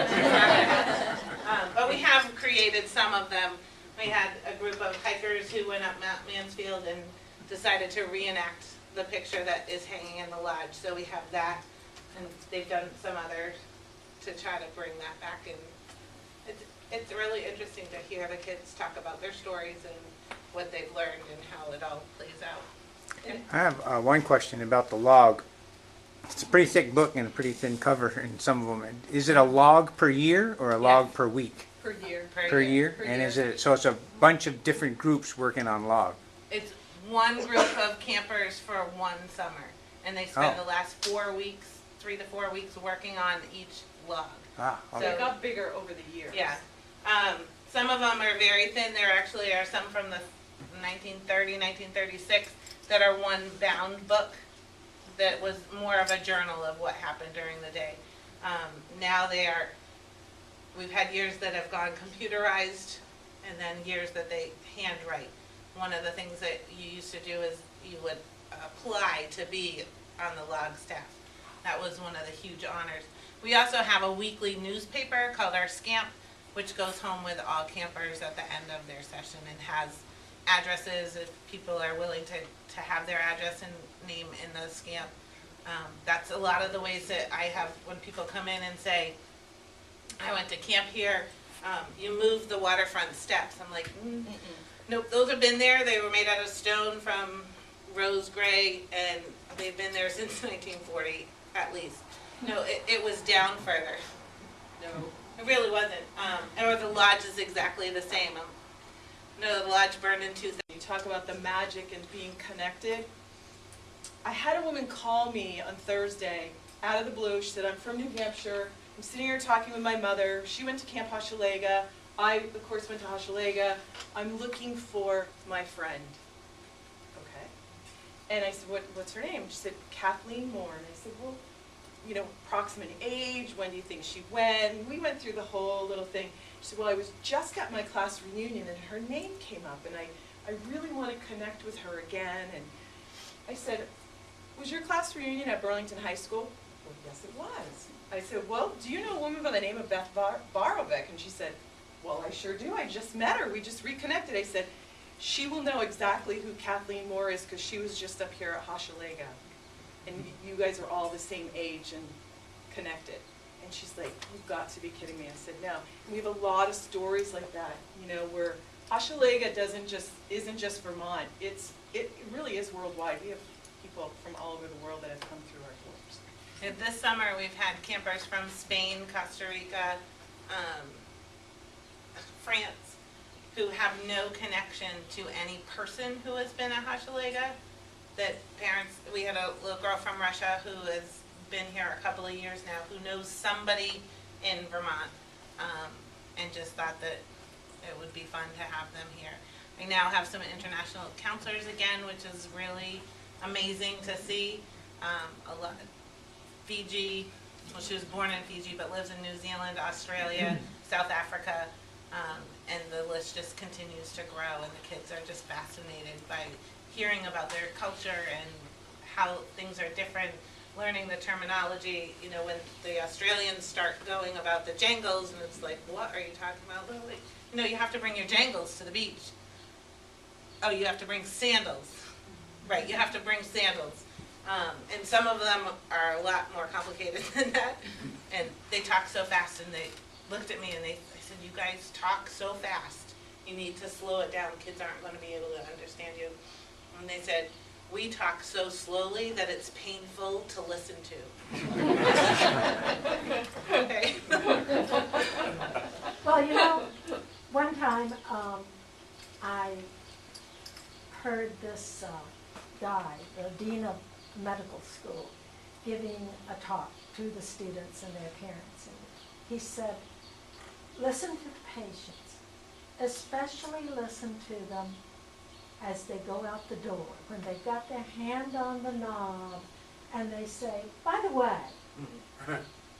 But we have created some of them. We had a group of hikers who went up Mount Mansfield and decided to reenact the picture that is hanging in the lodge. So we have that, and they've done some others to try to bring that back. And it's really interesting to hear the kids talk about their stories and what they've learned and how it all plays out. I have one question about the log. It's a pretty thick book and a pretty thin cover in some of them. Is it a log per year or a log per week? Per year. Per year? And is it, so it's a bunch of different groups working on log? It's one group of campers for one summer, and they spend the last 4 weeks, 3 to 4 weeks, working on each log. Ah, okay. They got bigger over the years. Yeah. Some of them are very thin. There actually are some from the 1930, 1936 that are one bound book that was more of a journal of what happened during the day. Now we've had years that have gone computerized, and then years that they handwrite. One of the things that you used to do is you would apply to be on the log staff. That was one of the huge honors. We also have a weekly newspaper called our Scamp, which goes home with all campers at the end of their session and has addresses if people are willing to have their address and name in the Scamp. That's a lot of the ways that I have when people come in and say, I went to camp here, you moved the waterfront steps. I'm like, nope, those have been there. They were made out of stone from rose gray, and they've been there since 1940 at least. No, it was down further. No. It really wasn't. Or the lodge is exactly the same. No, the lodge burned in 2000. You talk about the magic and being connected. I had a woman call me on Thursday out of the blue. She said, I'm from New Hampshire. I'm sitting here talking with my mother. She went to Camp Hochelega. I, of course, went to Hochelega. I'm looking for my friend. Okay. And I said, what's her name? She said, Kathleen Moore. And I said, well, you know, approximate age, when do you think she went? We went through the whole little thing. She said, well, I was just at my class reunion and her name came up, and I really want to connect with her again. And I said, was your class reunion at Burlington High School? Well, yes, it was. I said, well, do you know a woman by the name of Beth Barovic? And she said, well, I sure do. I just met her. We just reconnected. I said, she will know exactly who Kathleen Moore is because she was just up here at Hochelega. And you guys are all the same age and connected. And she's like, you've got to be kidding me. I said, no. And we have a lot of stories like that, you know, where Hochelega isn't just Vermont. It really is worldwide. We have people from all over the world that have come through our doors. And this summer we've had campers from Spain, Costa Rica, France, who have no connection to any person who has been at Hochelega. That parents, we had a little girl from Russia who has been here a couple of years now who knows somebody in Vermont, and just thought that it would be fun to have them here. I now have some international counselors again, which is really amazing to see. A lot, Fiji, well, she was born in Fiji but lives in New Zealand, Australia, South Africa, and the list just continues to grow, and the kids are just fascinated by hearing about their culture and how things are different, learning the terminology. You know, when the Australians start going about the jangles, and it's like, what are you talking about, Lily? You know, you have to bring your jangles to the beach. Oh, you have to bring sandals. Right, you have to bring sandals. And some of them are a lot more complicated than that. And they talk so fast, and they looked at me and I said, you guys talk so fast. You need to slow it down. Kids aren't going to be able to understand you. And they said, we talk so slowly that it's painful to listen to. Okay. Well, you know, one time I heard this guy, the dean of medical school, giving a talk to the students and their parents. And he said, listen to the patients, especially listen to them as they go out the door, when they've got their hand on the knob and they say, by the way,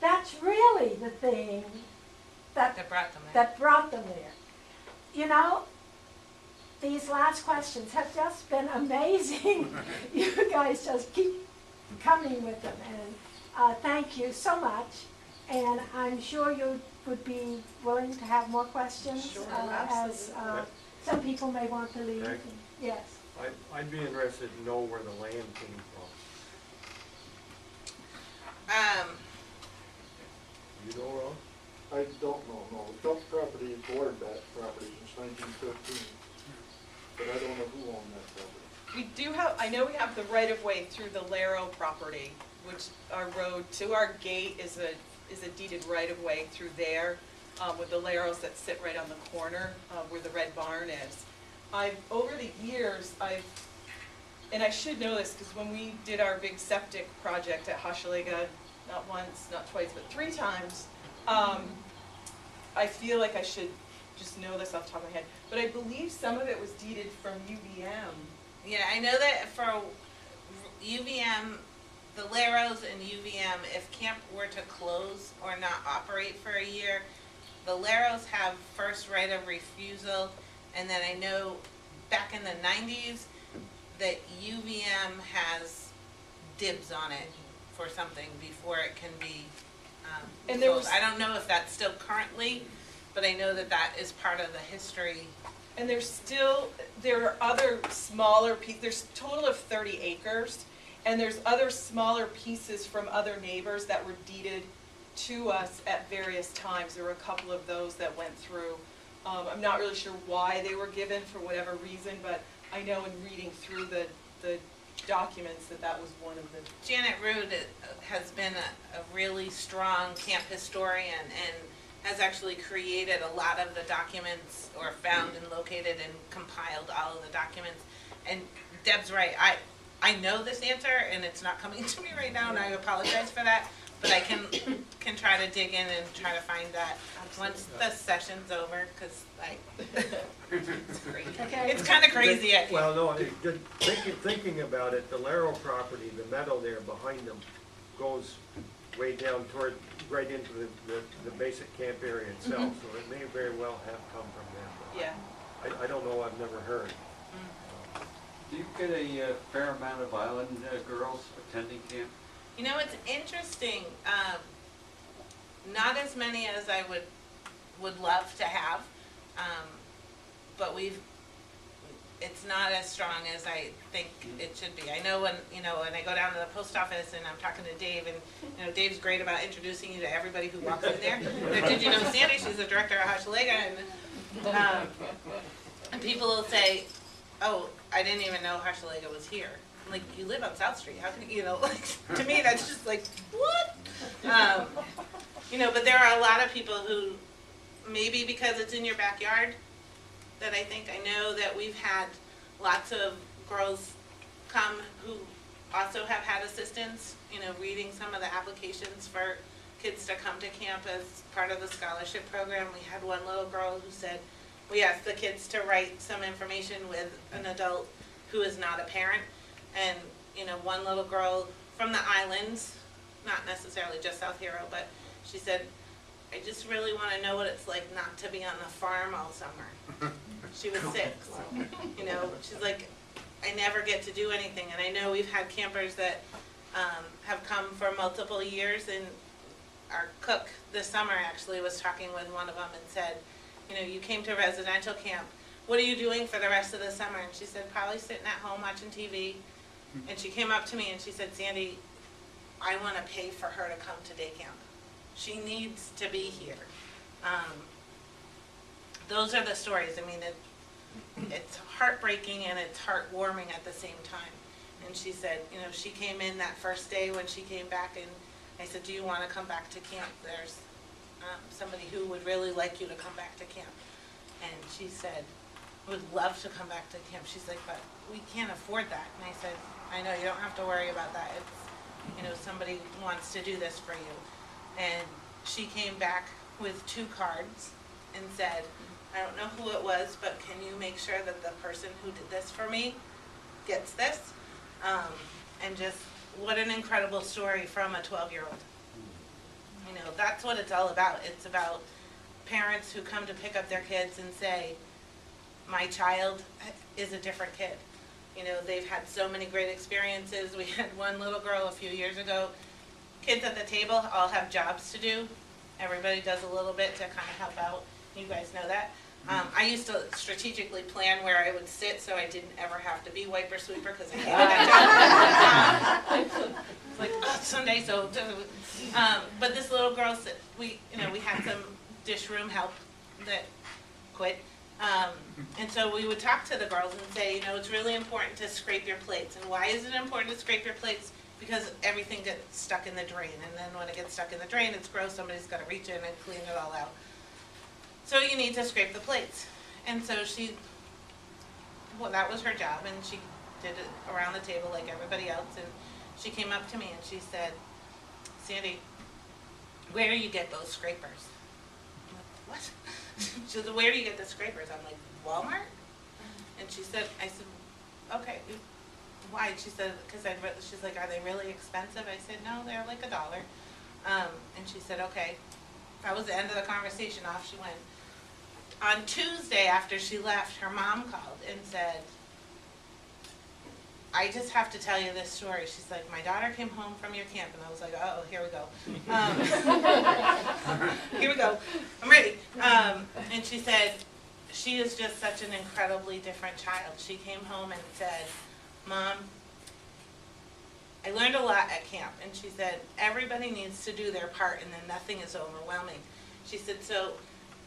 that's really the thing that brought them there. You know, these last questions have just been amazing. You guys just keep coming with them, and thank you so much. And I'm sure you would be willing to have more questions, Sure, as some people may want to leave. Thank Yes. I'd be interested to know where the land came from. You know, Ron? I don't know, no. The Phelps property boarded that property since 1915, but I don't know who owned that property. We do have, I know we have the right-of-way through the Laro property, which our road to our gate is a deeded right-of-way through there, with the Laros that sit right on the corner where the red barn is. Over the years, and I should know this because when we did our big septic project at Hochelega, not once, not twice, but 3 times, I feel like I should just know this off the top of my head, but I believe some of it was deeded from UVM. Yeah, I know that for UVM, the Laros and UVM, if camp were to close or not operate for a year, the Laros have first right of refusal, and then I know back in the 90s that UVM has dibs on it for something before it can be And there sold. was- I don't know if that's still currently, but I know that that is part of the history. And there are other smaller pieces, there's a total of 30 acres, and there's other smaller pieces from other neighbors that were deeded to us at various times. There were a couple of those that went through. I'm not really sure why they were given for whatever reason, but I know in reading through the documents that was one of the. Janet Rood has been a really strong camp historian and has actually created a lot of the documents, or found and located and compiled all of the documents. And Deb's right, I know this answer and it's not coming to me right now, and I apologize for that, but I can try to dig in and try to find that once the session's over, because it's crazy. Okay. It's kind of crazy. Well, no, just thinking about it, the Laro property, the meadow there behind them goes way down toward, right into the basic camp area itself, so it may very well have come from them. Yeah. I don't know, I've never heard. Do you get a fair amount of island girls attending camp? You know, it's interesting. Not as many as I would love to have, but it's not as strong as I think it should be. I know when I go down to the post office and I'm talking to Dave, and Dave's great about introducing you to everybody who walks in there. Did you know Sandy? She's the director of Hochelega, and people will say, "Oh, I didn't even know Hochelega was here." I'm like, you live on South Street. How can to me that's just like, what? But there are a lot of people who, maybe because it's in your backyard, that I know that we've had lots of girls come who also have had assistance, reading some of the applications for kids to come to camp as part of the scholarship program. We had one little girl who said, we asked the kids to write some information with an adult who is not a parent. And, one little girl from the islands, not necessarily just South Hero, but she said, I just really want to know what it's like not to be on the farm all summer. She was 6. She's like, I never get to do anything. And I know we've had campers that have come for multiple years, and our cook this summer actually was talking with one of them and said, you came to residential camp. What are you doing for the rest of the summer? And she said, probably sitting at home watching TV. And she came up to me and she said, Sandy, I want to pay for her to come to day camp. She needs to be here. Those are the stories. I mean, it's heartbreaking and it's heartwarming at the same time. And she said, she came in that first day when she came back, and I said, do you want to come back to camp? There's somebody who would really like you to come back to camp. And she said, would love to come back to camp. She's like, but we can't afford that. And I said, I know, you don't have to worry about that. It's, somebody wants to do this for you. And she came back with 2 cards and said, I don't know who it was, but can you make sure that the person who did this for me gets this? And just, what an incredible story from a 12-year-old. That's what it's all about. It's about parents who come to pick up their kids and say, my child is a different kid. They've had so many great experiences. We had one little girl a few years ago. Kids at the table all have jobs to do. Everybody does a little bit to kind of help out. You guys know that. I used to strategically plan where I would sit so I didn't ever have to be wiper sweeper because I hated that job. It's like, Sunday, so. But this little girl said, we had some dish room help that quit. And so we would talk to the girls and say, it's really important to scrape your plates. And why is it important to scrape your plates? Because everything gets stuck in the drain. And then when it gets stuck in the drain, it's gross. Somebody's got to reach in and clean it all out. So you need to scrape the plates. And so that was her job. And she did it around the table like everybody else. And she came up to me and she said, Sandy, where do you get those scrapers? I'm like, what? She said, where do you get the scrapers? I'm like, Walmart? And she said, I said, okay, why? And she said, she's like, are they really expensive? I said, no, they're like $1. And she said, okay. That was the end of the conversation. Off she went. On Tuesday after she left, her mom called and said, I just have to tell you this story. She's like, my daughter came home from your camp. And I was like, oh, here we go. Here we go. I'm ready. And she said, she is just such an incredibly different child. She came home and said, Mom, I learned a lot at camp. And she said, everybody needs to do their part and then nothing is overwhelming. She said, so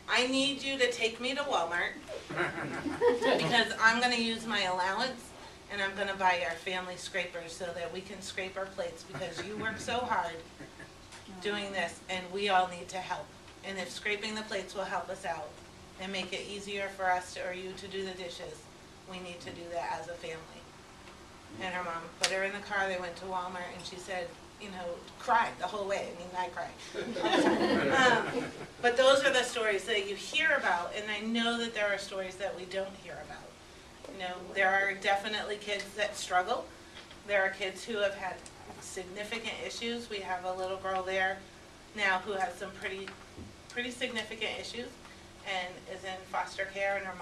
I need you to take me to Walmart because I'm going to use my allowance and I'm going to buy our family scrapers so that we can scrape our plates because you work so hard doing this and we all need to help. And if scraping the plates will help us out and make it easier for us or you to do the dishes, we need to do that as a family. And her mom put her in the car, they went to Walmart, and she said, cried the whole way. I mean, I cried. But those are the stories that you hear about, and I know that there are stories that we don't hear about. There are definitely kids that struggle. There are kids who have had significant issues. We have a little girl there now who has some pretty significant issues and is in foster care, and her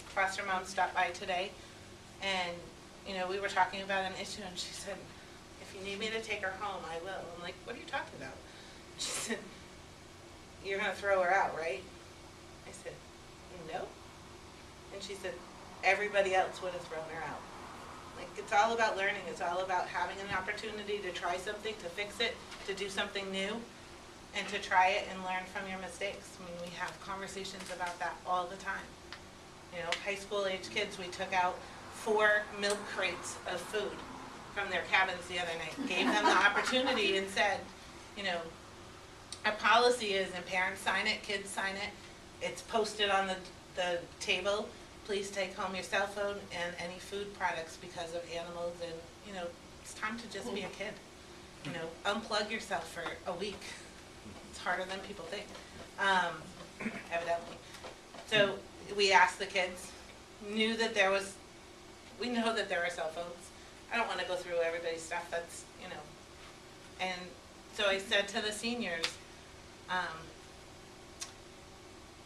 foster mom stopped by today, and we were talking about an issue, and she said, if you need me to take her home, I will. I'm like, what are you talking about? She said, you're going to throw her out, right? I said, no. And she said, everybody else would have thrown her out. Like, it's all about learning. It's all about having an opportunity to try something, to fix it, to do something new, and to try it and learn from your mistakes. I mean, we have conversations about that all the time. High school age kids, we took out 4 milk crates of food from their cabins the other night. Gave them the opportunity and said, our policy is, and parents sign it, kids sign it, it's posted on the table, please take home your cell phone and any food products because of animals and, it's time to just be a kid. You know, unplug yourself for a week. It's harder than people think, evidently. So we asked the kids, we know that there are cell phones. I don't want to go through everybody's stuff, that's, you know. And so I said to the seniors,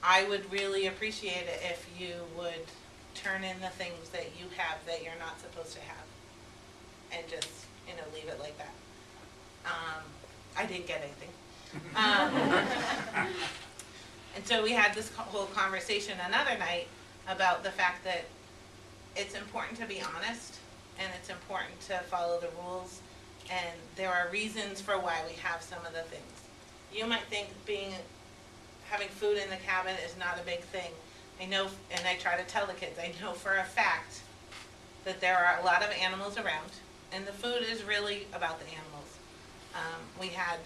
I would really appreciate it if you would turn in the things that you have that you're not supposed to have. And just, you know, leave it like that. I didn't get anything. And so we had this whole conversation another night about the fact that it's important to be honest, and it's important to follow the rules, and there are reasons for why we have some of the things. You might think having food in the cabin is not a big thing. I know, and I try to tell the kids, I know for a fact that there are a lot of animals around, and the food is really about the animals. We had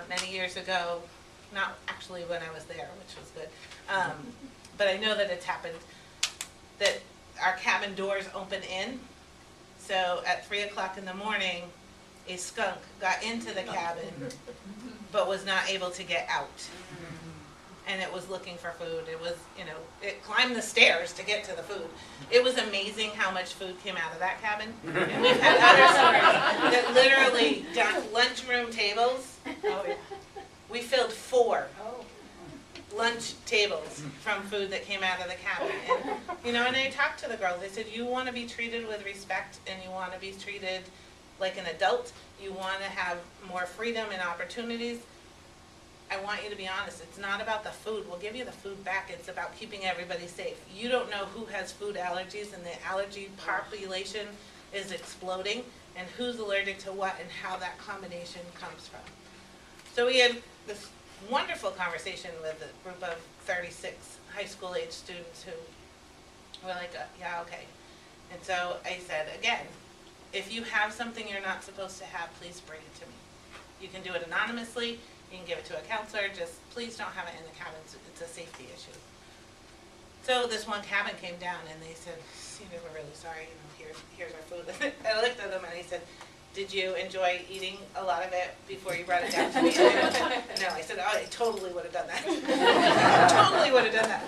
many years ago, not actually when I was there, which was good, but I know that it's happened, that our cabin doors open in, so at 3 o'clock in the morning, a skunk got into the cabin, but was not able to get out. And it was looking for food. It was, you know, it climbed the stairs to get to the food. It was amazing how much food came out of that cabin. And we've had other stories that literally lunchroom tables. Oh, yeah. We filled 4 lunch tables from food that came out of the cabin. And, you know, and I talked to the girls. I said, you want to be treated with respect, and you want to be treated like an adult. You want to have more freedom and opportunities. I want you to be honest. It's not about the food. We'll give you the food back. It's about keeping everybody safe. You don't know who has food allergies, and the allergy population is exploding, and who's allergic to what and how that combination comes from. So we had this wonderful conversation with a group of 36 high school age students who were like, yeah, okay. And so I said, again, if you have something you're not supposed to have, please bring it to me. You can do it anonymously. You can give it to a counselor, just please don't have it in the cabin, it's a safety issue. So this one cabin came down and they said, Steve, we're really sorry, you know, here's our food. I looked at them and I said, did you enjoy eating a lot of it before you brought it down to me? No, I said, oh, I totally would have done that. Totally would have done that.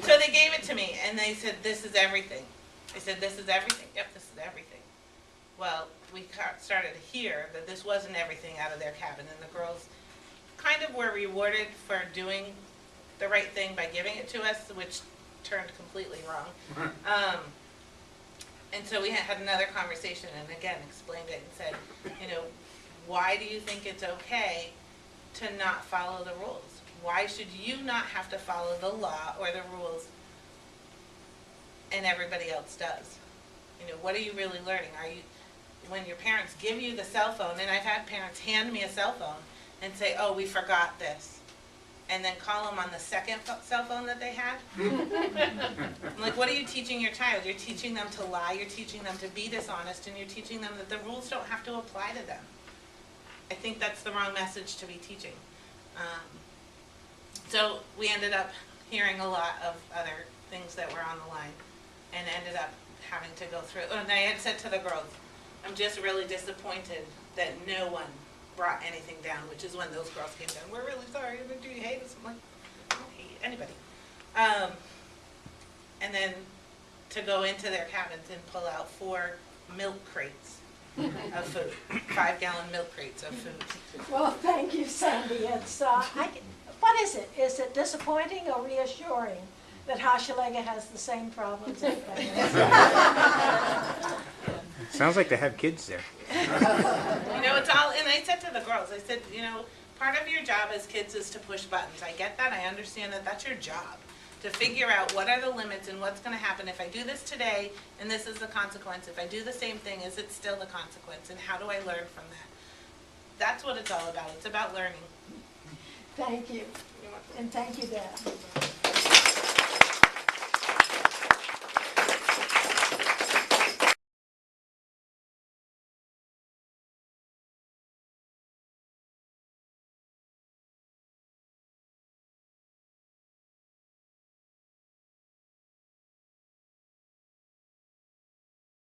So they gave it to me and they said, this is everything. I said, this is everything? Yep, this is everything. Well, we started to hear that this wasn't everything out of their cabin, and the girls kind of were rewarded for doing the right thing by giving it to us, which turned completely wrong. And so we had another conversation and again explained it and said, you know, why do you think it's okay to not follow the rules? Why should you not have to follow the law or the rules and everybody else does? You know, what are you really learning? When your parents give you the cell phone, and I've had parents hand me a cell phone and say, oh, we forgot this, and then call them on the second cell phone that they had. I'm like, what are you teaching your child? You're teaching them to lie, you're teaching them to be dishonest, and you're teaching them that the rules don't have to apply to them. I think that's the wrong message to be teaching. So we ended up hearing a lot of other things that were on the line, and ended up having to go through. And I had said to the girls, I'm just really disappointed that no one brought anything down, which is when those girls came down. We're really sorry. Do you hate us? I'm like, I don't hate anybody. And then to go into their cabins and pull out 4 milk crates of food, 5-gallon milk crates of food. Well, thank you, Sandy. It's, what is it? Is it disappointing or reassuring that Hochelega has the same problems everybody else? Sounds like they have kids there. You know, it's all, and I said to the girls, I said, you know, part of your job as kids is to push buttons. I get that, I understand that, that's your job. To figure out what are the limits and what's going to happen if I do this today, and this is the consequence. If I do the same thing, is it still the consequence, and how do I learn from that? That's what it's all about. It's about learning. Thank you. And thank you, Dad.